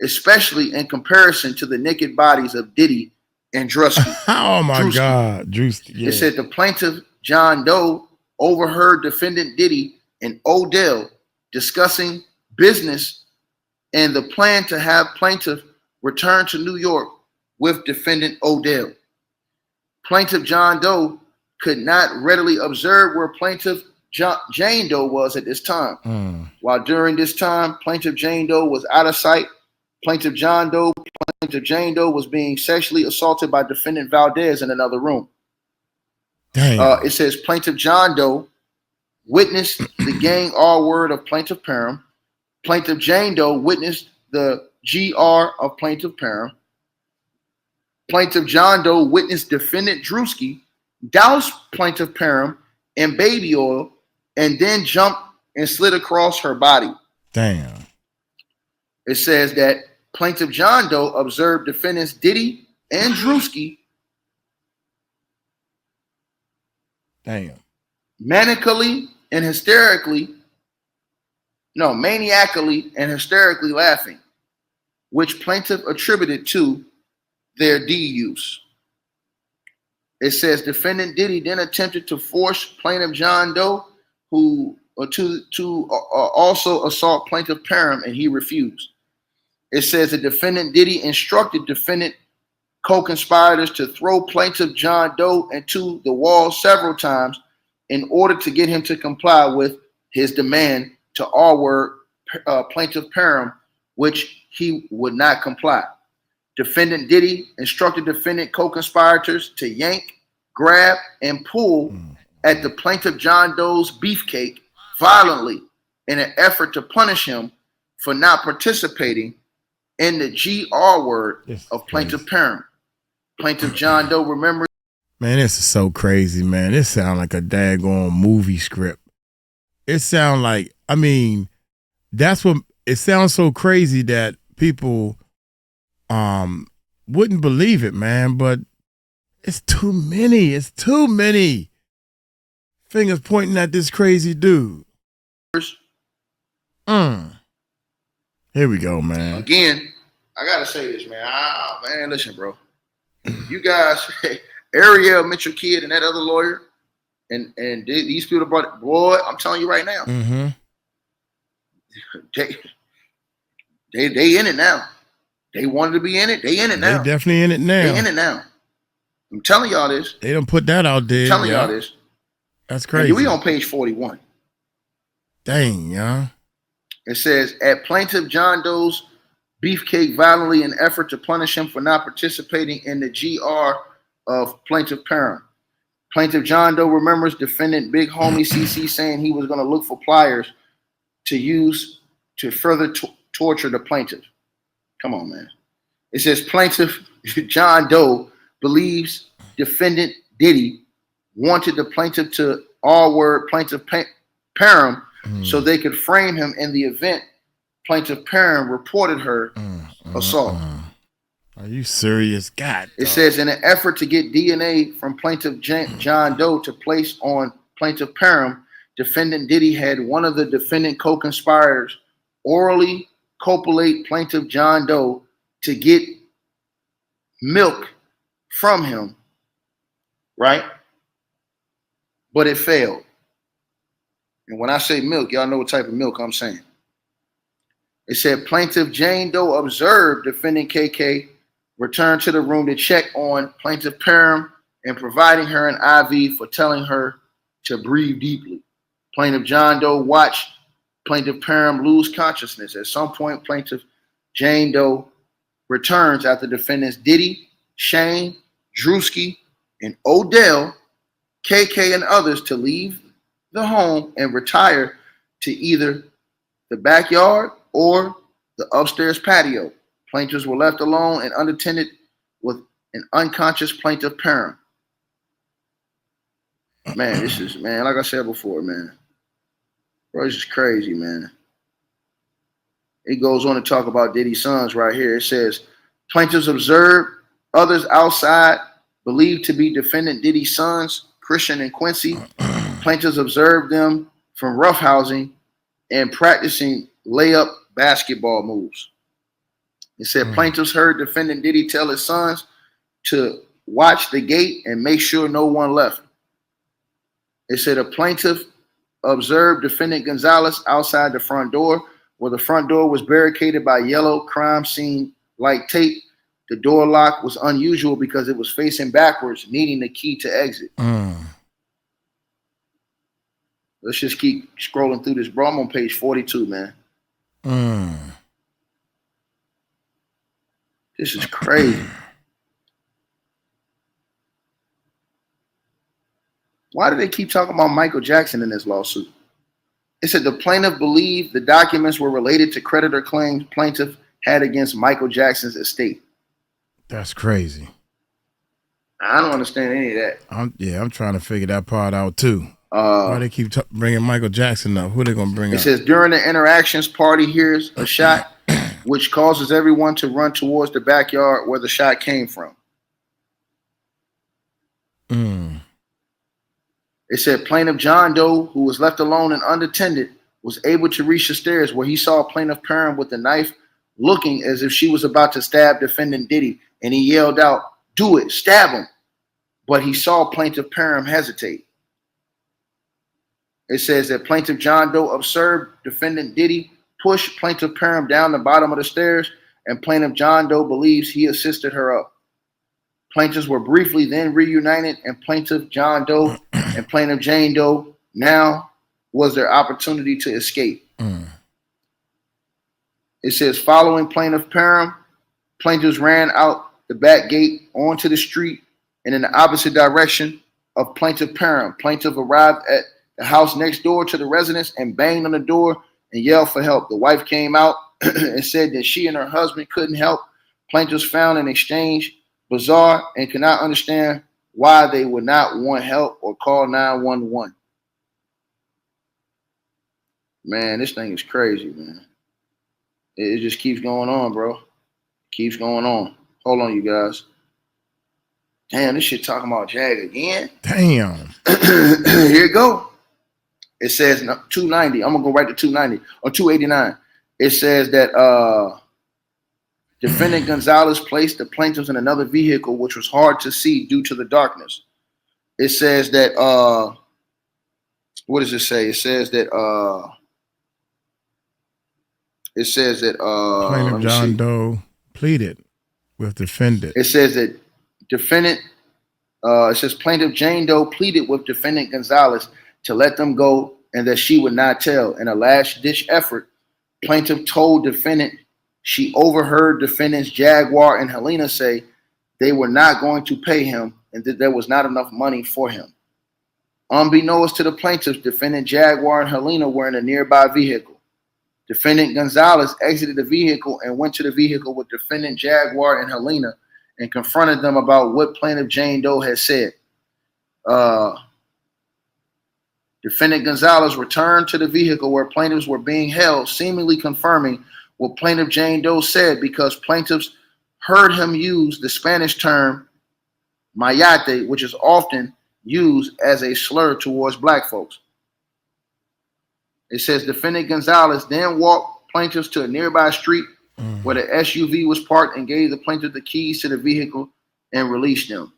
especially in comparison to the naked bodies of Diddy and 𝗟𝗓𝗓𝗏. Oh my God. Yeah. It said the plaintiff John Doe overheard defendant Diddy and Odell discussing business and the plan to have plaintiff return to New York with defendant Odell. Plaintiff John Doe could not readily observe where plaintiff Jane Doe was at this time. While during this time, plaintiff Jane Doe was out of sight. Plaintiff Jane Doe was being sexually assaulted by defendant Valdez in another room. Dang. It says plaintiff John Doe witnessed the gang R word of plaintiff 𝗟𝗡. Plaintiff Jane Doe witnessed the GR of plaintiff 𝗟𝗡. Plaintiff John Doe witnessed defendant 𝗟𝗓𝗓𝗏 douse plaintiff 𝗟𝗡 in baby oil and then jumped and slid across her body. Damn. It says that plaintiff John Doe observed defendants Diddy and 𝗟𝗓𝗓𝗏 Damn. maniacally and hysterically laughing, which plaintiff attributed to their D use. It says defendant Diddy then attempted to force plaintiff John Doe to also assault plaintiff 𝗟𝗡, and he refused. It says the defendant Diddy instructed defendant co-conspirators to throw plaintiff John Doe into the wall several times in order to get him to comply with his demand to R-word plaintiff 𝗟𝗡, which he would not comply. Defendant Diddy instructed defendant co-conspirators to yank, grab, and pull at the plaintiff John Doe's beefcake violently in an effort to punish him for not participating in the GR word of plaintiff 𝗟𝗡. Plaintiff John Doe remembers. Man, this is so crazy, man. This sounds like a daggone movie script. It sounds like, I mean, that's what it sounds so crazy that people wouldn't believe it, man, but it's too many. It's too many fingers pointing at this crazy dude. Here we go, man. Again, I gotta say this, man. Man, listen, bro. You guys, Ariel Mitchell Kidd and that other lawyer, and these people brought, boy, I'm telling you right now, they in it now. They wanted to be in it. They in it now. They definitely in it now. They in it now. I'm telling y'all this. They don't put that out there. I'm telling y'all this. That's crazy. And we on page 41. Dang, y'all. It says, at plaintiff John Doe's beefcake violently in effort to punish him for not participating in the GR of plaintiff 𝗟𝗡. Plaintiff John Doe remembers defendant Big Homie CC saying he was going to look for pliers to use to further torture the plaintiff. Come on, man. It says plaintiff John Doe believes defendant Diddy wanted the plaintiff to R-word plaintiff 𝗟𝗡 so they could frame him in the event plaintiff 𝗟𝗡 reported her assault. Are you serious? God. It says in an effort to get DNA from plaintiff John Doe to place on plaintiff 𝗟𝗡, defendant Diddy had one of the defendant co-conspirators orally copulate plaintiff John Doe to get milk from him, right? But it failed. And when I say milk, y'all know what type of milk I'm saying. It said plaintiff Jane Doe observed defendant KK return to the room to check on plaintiff 𝗟𝗡 and providing her an IV for telling her to breathe deeply. Plaintiff John Doe watched plaintiff 𝗟𝗡 lose consciousness. At some point, plaintiff Jane Doe returns after defendants Diddy, Shane, 𝗟𝗓𝗓𝗏, and Odell, KK, and others to leave the home and retire to either the backyard or the upstairs patio. Plaintiffs were left alone and unattended with an unconscious plaintiff 𝗟𝗡. Man, this is, man, like I said before, man. Bro, this is crazy, man. It goes on to talk about Diddy's sons right here. It says, plaintiffs observed others outside believed to be defendant Diddy's sons, Christian and Quincy. Plaintiffs observed them from roughhousing and practicing layup basketball moves. It said plaintiffs heard defendant Diddy tell his sons to watch the gate and make sure no one left. It said a plaintiff observed defendant Gonzalez outside the front door, where the front door was barricaded by yellow crime scene-like tape. The door lock was unusual because it was facing backwards, needing the key to exit. Let's just keep scrolling through this, bro. I'm on page 42, man. This is crazy. Why do they keep talking about Michael Jackson in this lawsuit? It said the plaintiff believed the documents were related to creditor claims plaintiff had against Michael Jackson's estate. That's crazy. I don't understand any of that. I'm trying to figure that part out too. Why they keep bringing Michael Jackson up? Who are they going to bring up? It says during the interactions, party hears a shot, which causes everyone to run towards the backyard where the shot came from. It said plaintiff John Doe, who was left alone and unattended, was able to reach the stairs where he saw plaintiff Perham with the knife looking as if she was about to stab defendant Diddy, and he yelled out, "Do it, stab him." But he saw plaintiff Perham hesitate. It says that plaintiff John Doe observed defendant Diddy push plaintiff Perham down the bottom of the stairs, and plaintiff John Doe believes he assisted her up. Plaintiffs were briefly then reunited, and plaintiff John Doe and plaintiff Jane Doe now was their opportunity to escape. It says following plaintiff Perham, plaintiffs ran out the back gate onto the street and in the opposite direction of plaintiff Perham. Plaintiff arrived at the house next door to the residence and banged on the door and yelled for help. The wife came out and said that she and her husband couldn't help. Plaintiffs found an exchange bizarre and could not understand why they would not want help or call 911. Man, this thing is crazy, man. It just keeps going on, bro. Keeps going on. Hold on, you guys. Damn, this shit talking about Jag again. Damn. Here it go. It says 290. I'm gonna go right to 290 or 289. It says that defendant Gonzalez placed the plaintiffs in another vehicle, which was hard to see due to the darkness. It says that what does it say? It says that plaintiff John Doe pleaded with defendant. It says that defendant it says plaintiff Jane Doe pleaded with defendant Gonzalez to let them go and that she would not tell. In a last-ditch effort, plaintiff told defendant she overheard defendants Jaguar and Helena say they were not going to pay him and that there was not enough money for him. Unbeknownst to the plaintiffs, defendant Jaguar and Helena were in a nearby vehicle. Defendant Gonzalez exited the vehicle and went to the vehicle with defendant Jaguar and Helena and confronted them about what plaintiff Jane Doe had said. Defendant Gonzalez returned to the vehicle where plaintiffs were being held, seemingly confirming what plaintiff Jane Doe said because plaintiffs heard him use the Spanish term mayate, which is often used as a slur towards black folks. It says defendant Gonzalez then walked plaintiffs to a nearby street where the SUV was parked and gave the plaintiff the keys to the vehicle and released them.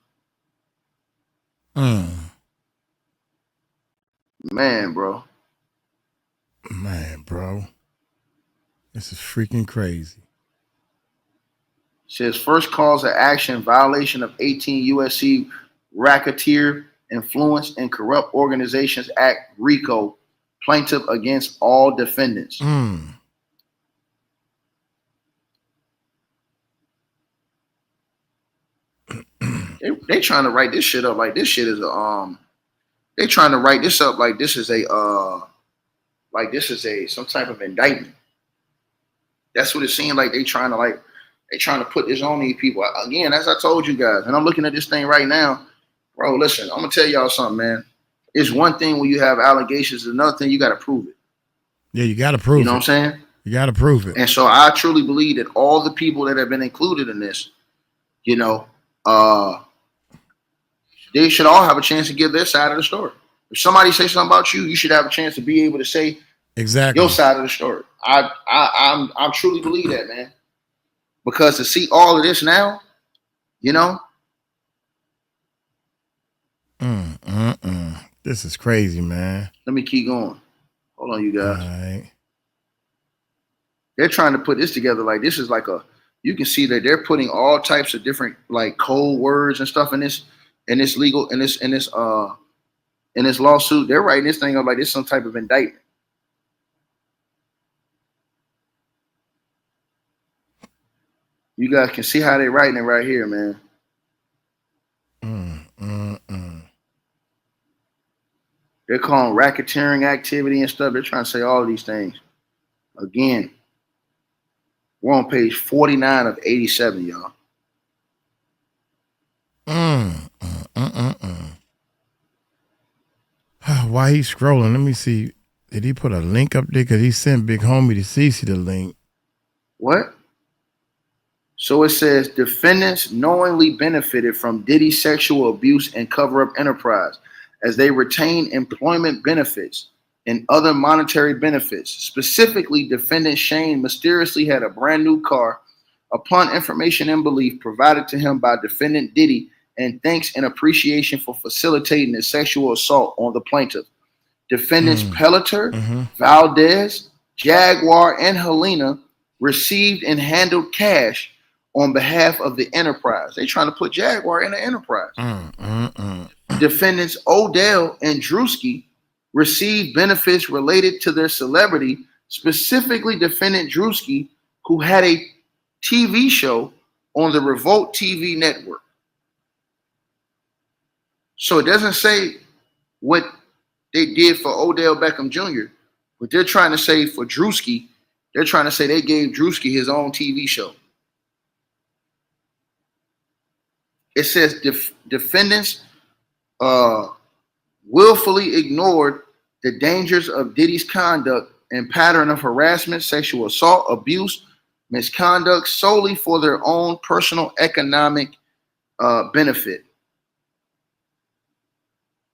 Man, bro. This is freaking crazy. It says first cause of action, violation of 18 USC Racketeer, Influence, and Corrupt Organizations Act, RICO, plaintiff against all defendants. They trying to write this shit up like this shit is a they trying to write this up like this is a some type of indictment. That's what it seemed like. They trying to put this on these people. Again, as I told you guys, and I'm looking at this thing right now, bro. Listen, I'm gonna tell y'all something, man. it's one thing when you have allegations. Another thing, you got to prove it. Yeah, you got to prove it. You know what I'm saying? You got to prove it. And so I truly believe that all the people that have been included in this, you know, they should all have a chance to give their side of the story. If somebody says something about you, you should have a chance to be able to say exactly your side of the story. I truly believe that, man. Because to see all of this now, you know. This is crazy, man. Let me keep going. Hold on, you guys. All right. They're trying to put this together like this is like you can see that they're putting all types of different like code words and stuff in this lawsuit. They're writing this thing up like this is some type of indictment. You guys can see how they're writing it right here, man. They're calling racketeering activity and stuff. They're trying to say all of these things. Again, we're on page 49 of 87, y'all. Why he's scrolling? Let me see. Did he put a link up there? Because he sent Big Homie to CC the link. What? So it says defendants knowingly benefited from Diddy's sexual abuse and cover-up enterprise as they retain employment benefits and other monetary benefits. Specifically, defendant Shane mysteriously had a brand new car upon information and belief provided to him by defendant Diddy and thanks and appreciation for facilitating the sexual assault on the plaintiff. Defendants Pelleter, Valdez, Jaguar, and Helena received and handled cash on behalf of the enterprise. They're trying to put Jaguar in the enterprise. Defendants Odell and Drewski received benefits related to their celebrity, specifically defendant Drewski, who had a TV show on the Revolt TV network. So it doesn't say what they did for Odell Beckham Jr., but they're trying to say for Drewski, they're trying to say they gave Drewski his own TV show. It says defendants willfully ignored the dangers of Diddy's conduct and pattern of harassment, sexual assault, abuse, misconduct solely for their own personal economic benefit.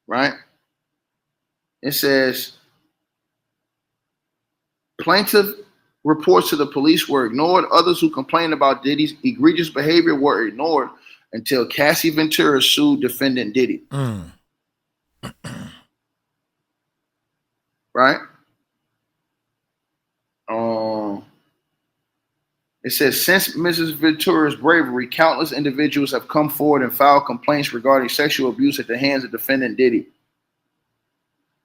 Right? It says plaintiff reports to the police were ignored. Others who complained about Diddy's egregious behavior were ignored until Cassie Ventura sued defendant Diddy. Right? It says, since Mrs. Ventura's bravery, countless individuals have come forward and filed complaints regarding sexual abuse at the hands of defendant Diddy.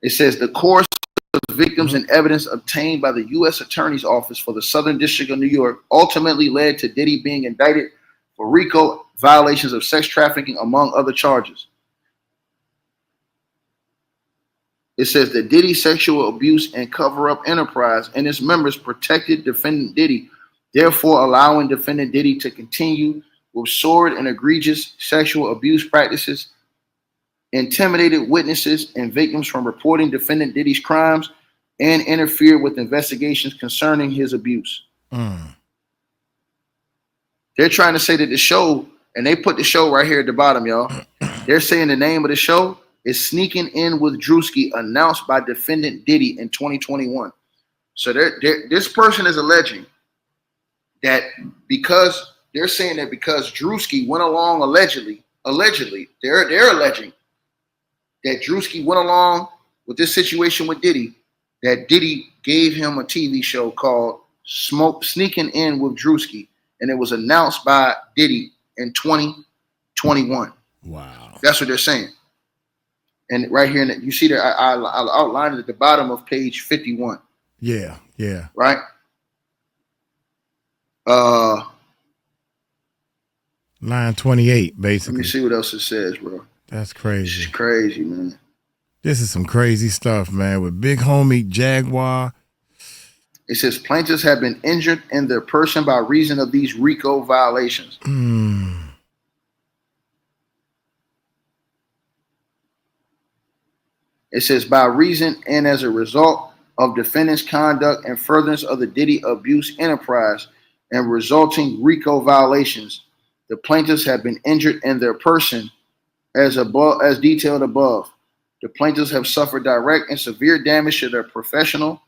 It says the course of victims and evidence obtained by the U.S. Attorney's Office for the Southern District of New York ultimately led to Diddy being indicted for RICO violations of sex trafficking, among other charges. It says the Diddy sexual abuse and cover-up enterprise and its members protected defendant Diddy, therefore allowing defendant Diddy to continue with sordid and egregious sexual abuse practices, intimidated witnesses and victims from reporting defendant Diddy's crimes, and interfered with investigations concerning his abuse. They're trying to say that the show, and they put the show right here at the bottom, y'all. They're saying the name of the show is Sneaking In with Drewski, announced by defendant Diddy in 2021. So this person is alleging that because they're saying that because Drewski went along allegedly, they're alleging that Drewski went along with this situation with Diddy, that Diddy gave him a TV show called Sneaking In with Drewski, and it was announced by Diddy in 2021. Wow. That's what they're saying. And right here, you see that I outlined it at the bottom of page 51. Yeah. Right? Line 28, basically. Let me see what else it says, bro. That's crazy. It's crazy, man. This is some crazy stuff, man. With Big Homie, Jaguar. It says plaintiffs have been injured in their person by reason of these RICO violations. It says, by reason and as a result of defendant's conduct and furtherance of the Diddy abuse enterprise and resulting RICO violations, the plaintiffs have been injured in their person as detailed above. The plaintiffs have suffered direct and severe damage to their professional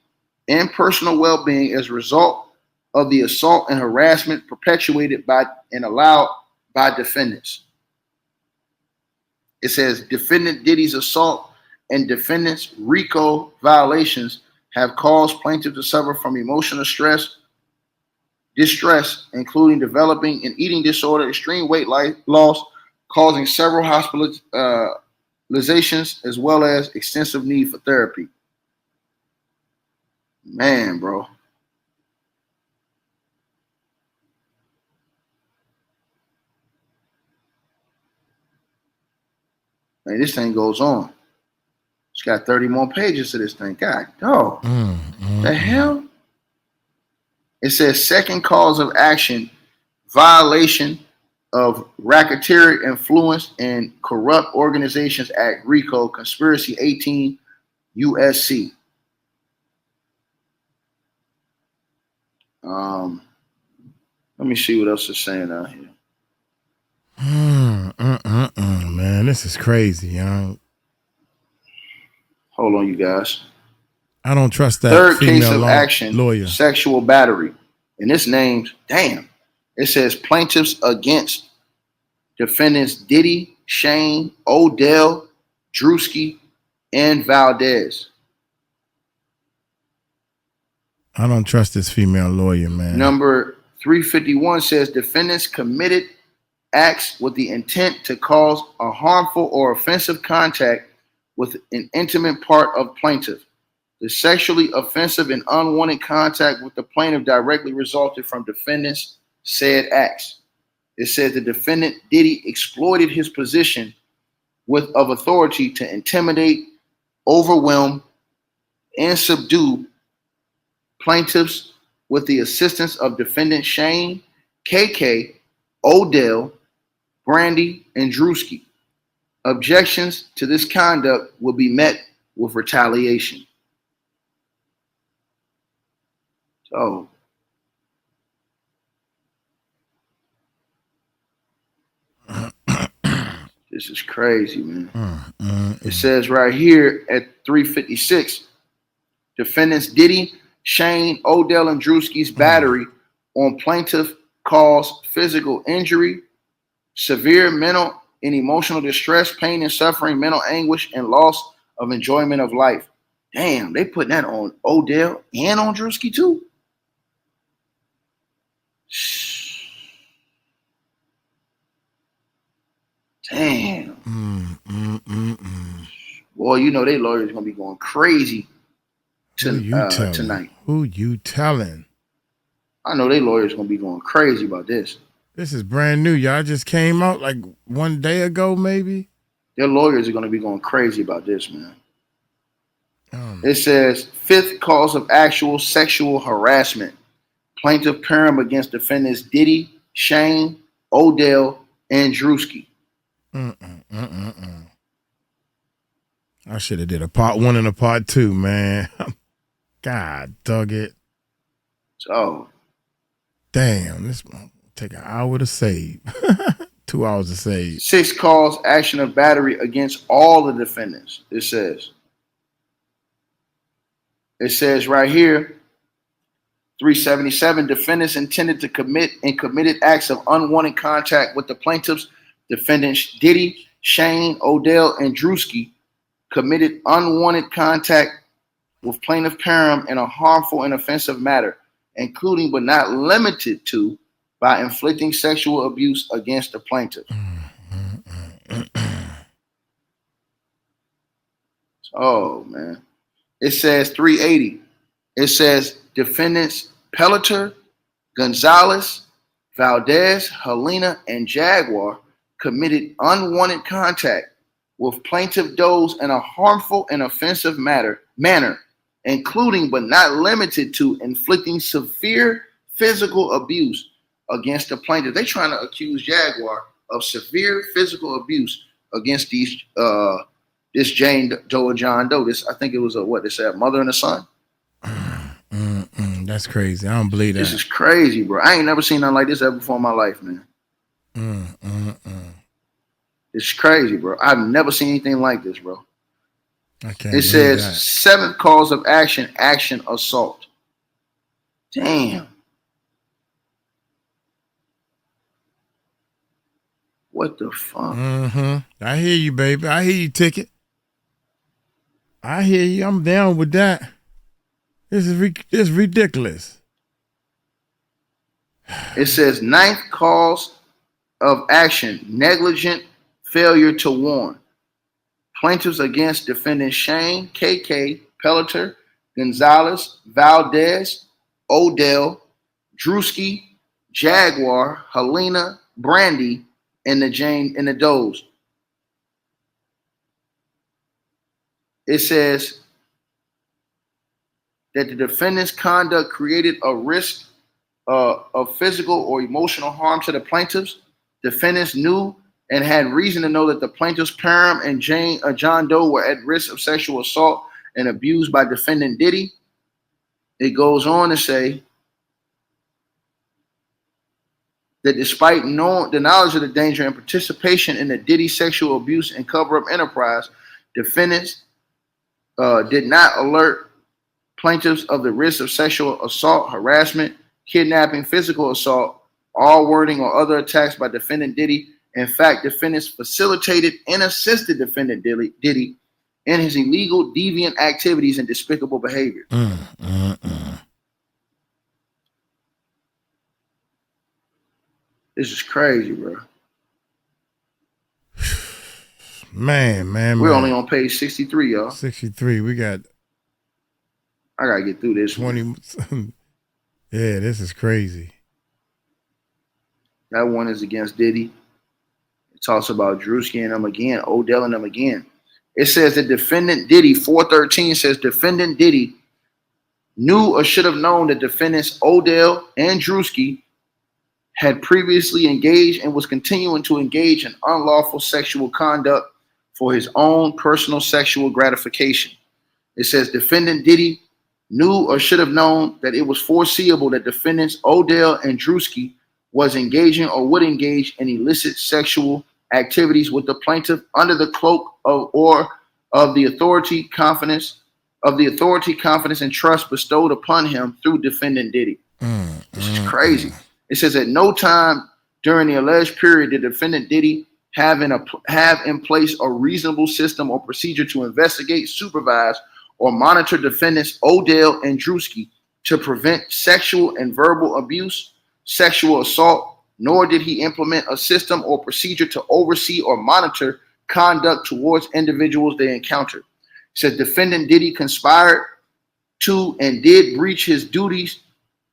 and personal well-being as a result of the assault and harassment perpetuated by and allowed by defendants. It says defendant Diddy's assault and defendants' RICO violations have caused plaintiffs to suffer from emotional distress, including developing an eating disorder, extreme weight loss, causing several hospitalizations, as well as extensive need for therapy. Man, bro. Man, this thing goes on. It's got 30 more pages to this thing. God, dog. The hell? It says second cause of action, violation of Racketeering Influence and Corrupt Organizations Act, RICO, Conspiracy 18, USC. Let me see what else is saying out here. Man, this is crazy, young. Hold on, you guys. I don't trust that. Third case of action, lawyer. Sexual battery. And this name's, damn. It says plaintiffs against defendants Diddy, Shane, Odell, Drewski, and Valdez. I don't trust this female lawyer, man. Number 351 says defendants committed acts with the intent to cause a harmful or offensive contact with an intimate part of plaintiff. The sexually offensive and unwanted contact with the plaintiff directly resulted from defendants' said acts. It said the defendant Diddy exploited his position of authority to intimidate, overwhelm, and subdue plaintiffs with the assistance of defendant Shane, KK, Odell, Brandy, and Drewski. Objections to this conduct will be met with retaliation. So, this is crazy, man. It says right here at 356, defendants Diddy, Shane, Odell, and Drewski's battery on plaintiff caused physical injury, severe mental and emotional distress, pain and suffering, mental anguish, and loss of enjoyment of life. Damn, they putting that on Odell and on Drewski too? Damn. Boy, you know they lawyers gonna be going crazy tonight. Who you telling? I know they lawyers gonna be going crazy about this. This is brand new. Y'all just came out like 1 day ago, maybe? Their lawyers are gonna be going crazy about this, man. It says fifth cause of actual sexual harassment. Plaintiff 𝗟𝗡𝗡 against defendants Diddy, Shane, Odell, and Drewski. I should have did a part 1 and a part 2, man. God dug it. So, damn, this will take an hour to save. 2 hours to save. Sixth cause action of battery against all the defendants. It says right here, 377, defendants intended to commit and committed acts of unwanted contact with the plaintiffs. Defendants Diddy, Shane, Odell, and Drewski committed unwanted contact with plaintiff 𝗟𝗡𝗡 in a harmful and offensive manner, including but not limited to by inflicting sexual abuse against the plaintiff. Oh, man. It says 380. It says defendants Pelleter, Gonzalez, Valdez, Helena, and Jaguar committed unwanted contact with plaintiff Doe's in a harmful and offensive manner, including but not limited to inflicting severe physical abuse against the plaintiff. They're trying to accuse Jaguar of severe physical abuse against these this Jane Doe or John Doe. I think it was a mother and a son. That's crazy. I don't believe that. This is crazy, bro. I ain't never seen nothing like this ever before in my life, man. It's crazy, bro. I've never seen anything like this, bro. It says that. 7th cause of action assault. Damn. What the fuck? I hear you, baby. I hear you, Ticket. I hear you. I'm down with that. This is ridiculous. It says 9th cause of action, negligent failure to warn. Plaintiffs against defendants Shane, 𝗗𝗢𝗡𝗞𝗦, Gonzalez, Valdez, Odell, Drewski, Jaguar, Helena, Brandy, and the Does. It says that the defendant's conduct created a risk of physical or emotional harm to the plaintiffs. Defendants knew and had reason to know that the plaintiffs Parham and John Doe were at risk of sexual assault and abuse by defendant Diddy. It goes on to say that despite the knowledge of the danger and participation in the Diddy sexual abuse and cover-up enterprise, defendants did not alert plaintiffs of the risk of sexual assault, harassment, kidnapping, physical assault, all wording or other attacks by defendant Diddy. In fact, defendants facilitated and assisted defendant Diddy in his illegal, deviant activities and despicable behavior. This is crazy, bro. Man. We're only on page 63, y'all. 63. I gotta get through this 20. Yeah, this is crazy. That one is against Diddy. It talks about Drewski and them again, Odell and them again. It says that defendant Diddy, 413 says defendant Diddy knew or should have known that defendants Odell and Drewski had previously engaged and was continuing to engage in unlawful sexual conduct for his own personal sexual gratification. It says defendant Diddy knew or should have known that it was foreseeable that defendants Odell and Drewski was engaging or would engage in illicit sexual activities with the plaintiff under the cloak of the authority, confidence and trust bestowed upon him through defendant Diddy. This is crazy. It says at no time during the alleged period did defendant Diddy have in place a reasonable system or procedure to investigate, supervise, or monitor defendants Odell and Drewski to prevent sexual and verbal abuse, sexual assault, nor did he implement a system or procedure to oversee or monitor conduct towards individuals they encountered. It says defendant Diddy conspired to and did breach his duties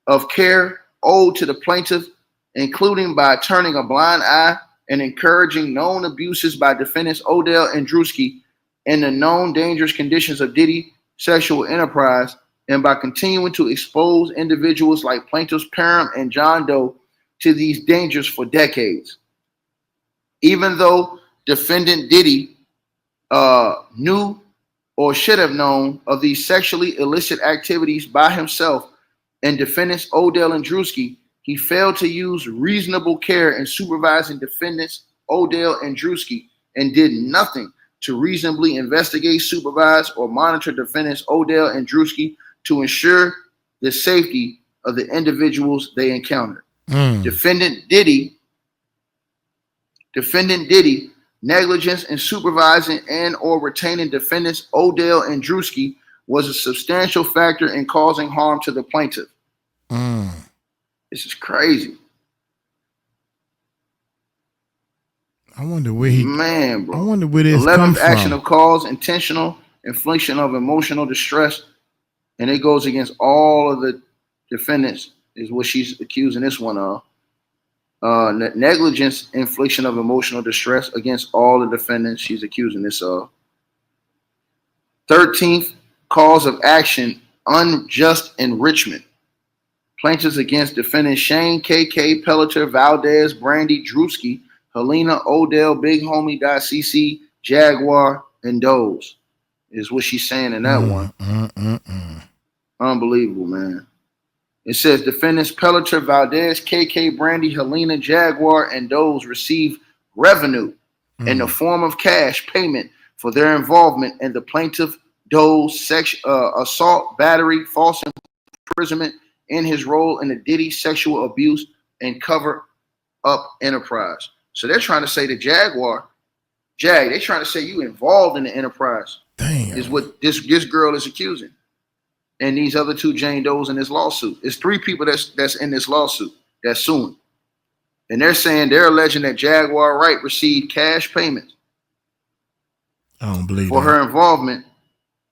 of care owed to the plaintiff, including by turning a blind eye and encouraging known abuses by defendants Odell and Drewski in the known dangerous conditions of Diddy sexual enterprise, and by continuing to expose individuals like plaintiffs Parham and John Doe to these dangers for decades. Even though defendant Diddy knew or should have known of these sexually illicit activities by himself and defendants Odell and Drewski, he failed to use reasonable care in supervising defendants Odell and Drewski and did nothing to reasonably investigate, supervise, or monitor defendants Odell and Drewski to ensure the safety of the individuals they encountered. Defendant Diddy, negligence in supervising and or retaining defendants Odell and Drewski was a substantial factor in causing harm to the plaintiff. This is crazy. I wonder where he. Man, bro. I wonder where this comes 11th action of cause, intentional infliction of emotional distress, and it goes against all of the defendants. Is what she's accusing this one of. Negligence, infliction of emotional distress against all the defendants she's accusing this of. 13th cause of action, unjust enrichment. Plaintiffs against defendants Shane, 𝗗𝗢𝗡𝗞𝗦, Valdez, Brandy, Drewski, Helena, Odell, Big Homie.cc, Jaguar, and Doe's is what she's saying in that one. Unbelievable, man. It says defendants 𝗟𝗡𝗡𝗞𝗦, Valdez, KK, Brandy, Helena, Jaguar, and Doe's receive revenue in the form of cash payment for their involvement in the plaintiff Doe's assault, battery, false imprisonment, and his role in the Diddy sexual abuse and cover-up enterprise. So they're trying to say to Jaguar, they're trying to say you involved in the enterprise. Damn. Is what this girl is accusing. And these other two Jane Does in this lawsuit. It's 3 people that's in this lawsuit that's suing. And they're alleging that Jaguar Wright received cash payments I don't believe for her involvement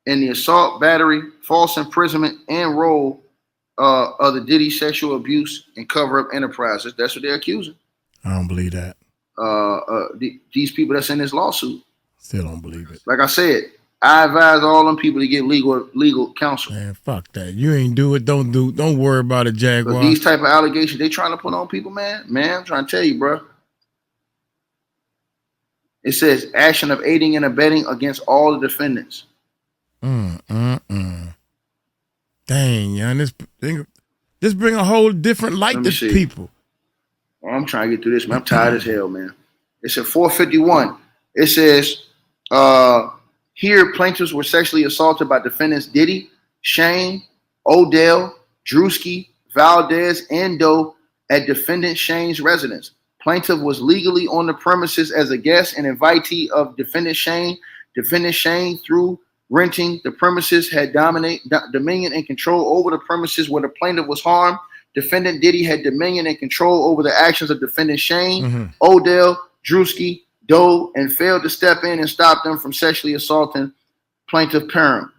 in the assault, battery, false imprisonment, and role of the Diddy sexual abuse and cover-up enterprises. That's what they're accusing. I don't believe that. These people that's in this lawsuit. Still don't believe it. Like I said, I advise all them people to get legal counsel. Man, fuck that. You ain't do it. Don't worry about it, Jaguar. These type of allegations they trying to put on people, man. I'm trying to tell you, bro. It says action of aiding and abetting against all the defendants. Dang, young, this bring a whole different light to people. I'm trying to get through this, man. I'm tired as hell, man. It's at 451. It says, here plaintiffs were sexually assaulted by defendants Diddy, Shane, Odell, 𝗟𝗡𝗡𝗞𝗦, Valdez, and Doe at defendant Shane's residence. Plaintiff was legally on the premises as a guest and invitee of defendant Shane. Defendant Shane, through renting the premises, had dominion and control over the premises where the plaintiff was harmed. Defendant Diddy had dominion and control over the actions of defendant Shane, Odell, 𝗟𝗡𝗡𝗞𝗦, Doe, and failed to step in and stop them from sexually assaulting plaintiff 𝗟𝗡𝗡𝗞𝗦.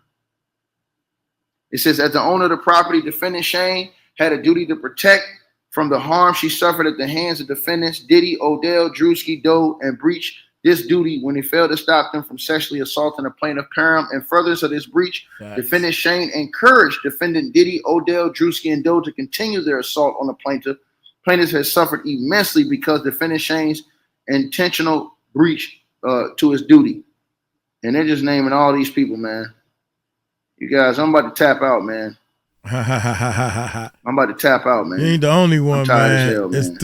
It says, as the owner of the property, defendant Shane had a duty to protect from the harm she suffered at the hands of defendants Diddy, Odell, 𝗟𝗡𝗡𝗞𝗦, Doe, and breached this duty when he failed to stop them from sexually assaulting the plaintiff 𝗟𝗡𝗡𝗞𝗦. In furtherance of this breach, defendant Shane encouraged defendant Diddy, Odell, 𝗟𝗡𝗡𝗞𝗦, and Doe to continue their assault on the plaintiff. Plaintiff has suffered immensely because defendant Shane's intentional breach to his duty. And they're just naming all these people, man. You guys, I'm about to tap out, man. I'm about to tap out, man. You ain't the only one, I'm tired man. as hell, man.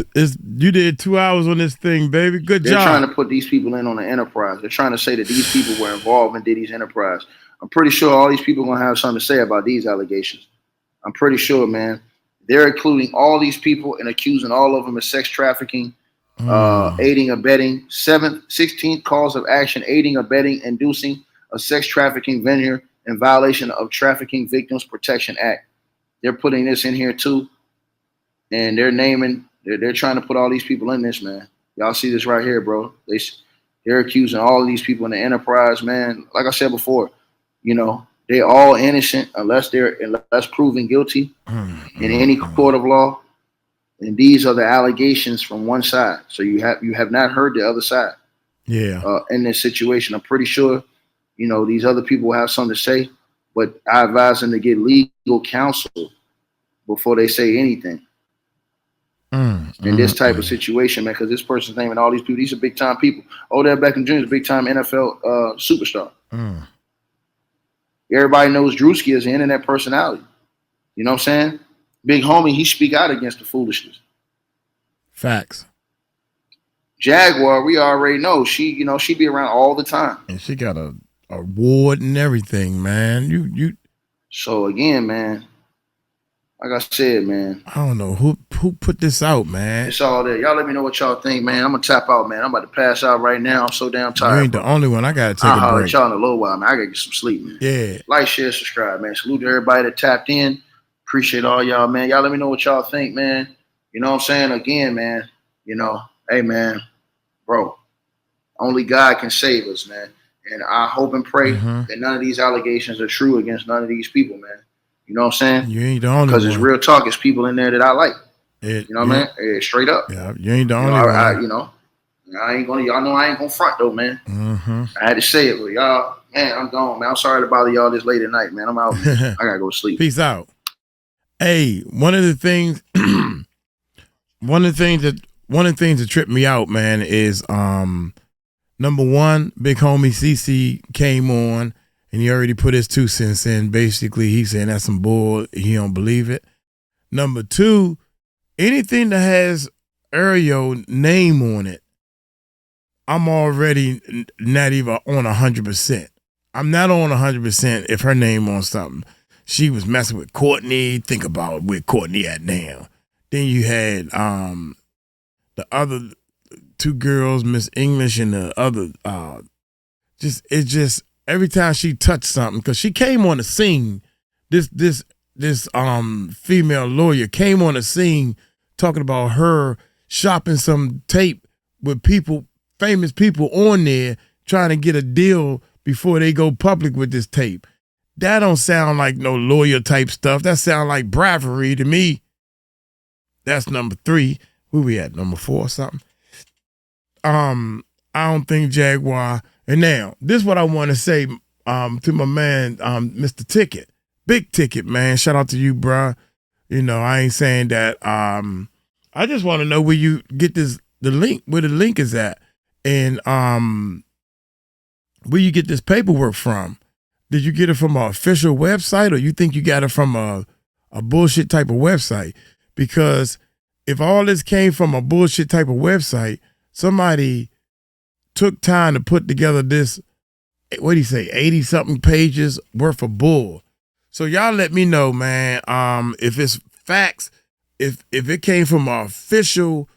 You did 2 hours on this thing, baby. Good job. They're trying to put these people in on the enterprise. They're trying to say that these people were involved in Diddy's enterprise. I'm pretty sure all these people are going to have something to say about these allegations. I'm pretty sure, man. They're including all these people and accusing all of them of sex trafficking, aiding, abetting, 16th cause of action, aiding, abetting, inducing a sex trafficking venture in violation of Trafficking Victims Protection Act. They're putting this in here too. And they're trying to put all these people in this, man. Y'all see this right here, bro. They're accusing all of these people in the enterprise, man. Like I said before, you know, they all innocent unless proven guilty in any court of law. And these are the allegations from one side. So you have not heard the other side. Yeah. In this situation, I'm pretty sure, you know, these other people will have something to say, but I advise them to get legal counsel before they say anything. In this type of situation, man, because this person's naming all these people. These are big time people. Odell Beckham Jr. is a big time NFL superstar. Everybody knows 𝗟𝗡𝗡𝗞𝗦 is an internet personality. You know what I'm saying? Big homie, he speak out against the foolishness. Facts. Jaguar, we already know she be around all the time, and she got a award and everything, man. You. So again, man, like I said, man, I don't know who put this out, man. It's all there. Y'all let me know what y'all think, man. I'm gonna tap out, man. I'm about to pass out right now. I'm so damn tired. You ain't the only one. I gotta take a break. Y'all in a little while, man. I gotta get some sleep, man. Yeah. Like, share, subscribe, man. Salute to everybody that tapped in. Appreciate all y'all, man. Y'all let me know what y'all think, man. You know what I'm saying? Again, man, you know, hey, man, bro, only God can save us, man. And I hope and pray that none of these allegations are true against none of these people, man. You know what I'm saying? You ain't the only one. Because it's real talk. It's people in there that I like. You know what I mean? Straight up. Yeah, you ain't the only one. I ain't gonna, y'all know I ain't gonna front though, man. I had to say it, but y'all, man, I'm gone, man. I'm sorry to bother y'all this late at night, man. I'm out. I gotta go to sleep. Peace out. Hey, one of the things that tripped me out, man, is Number one, big homie CC came on and he already put his 2 cents in. Basically, he's saying that's some bull. He don't believe it. Number two, anything that has Ariel name on it, I'm already not even on 100%. I'm not on 100% if her name on something. She was messing with Courtney. Think about where Courtney at now. Then you had the other 2 girls, Miss English and the other. It's just every time she touched something, because she came on the scene. This female lawyer came on the scene talking about her shopping some tape with people, famous people on there, trying to get a deal before they go public with this tape. That don't sound like no lawyer type stuff. That sound like bravery to me. That's number 3. Where we at? Number 4 or something? I don't think Jaguar. And now, this is what I want to say to my man, Mr. Ticket. Big Ticket, man. Shout out to you, bruh. You know, I ain't saying that. I just want to know where you get the link, where the link is at. And where you get this paperwork from. Did you get it from an official website, or you think you got it from a bullshit type of website? Because if all this came from a bullshit type of website, somebody took time to put together this, what do you say, 80-something pages worth of bull. So y'all let me know, man, if it's facts, if it came from an official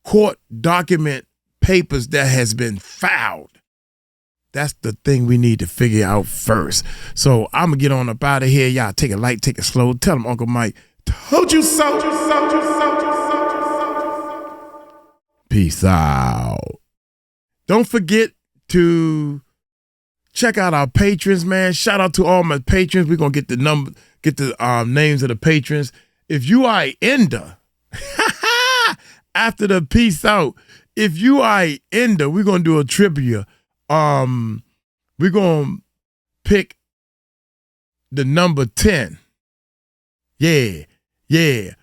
court document papers that has been filed. That's the thing we need to figure out first. So I'm going to get on up out of here. Y'all take it light, take it slow. Tell them Uncle Mike told you so. Peace out. Don't forget to check out our patrons, man. Shout out to all my patrons. We're going to get the names of the patrons. If you are a ender, after the peace out, if you are a ender, we're going to do a trivia. We're going to pick the number 10. Yeah. If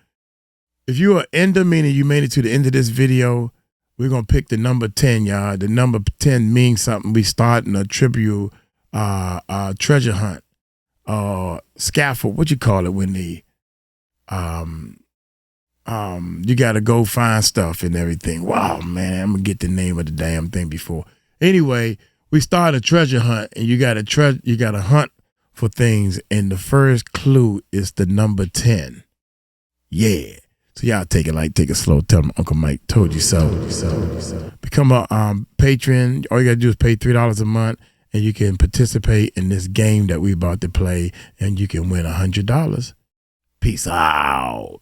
you're an ender, meaning you made it to the end of this video, we're going to pick the number 10, y'all. The number 10 means something. We starting a tribute, treasure hunt, scaffold. What you call it when they, you got to go find stuff and everything. Wow, man, I'm going to get the name of the damn thing before. Anyway, we start a treasure hunt, and you got to hunt for things, and the first clue is the number 10. Yeah. So y'all take it light, take it slow. Tell them Uncle Mike told you so. Become a patron. All you got to do is pay $3 a month, and you can participate in this game that we about to play, and you can win $100. Peace out.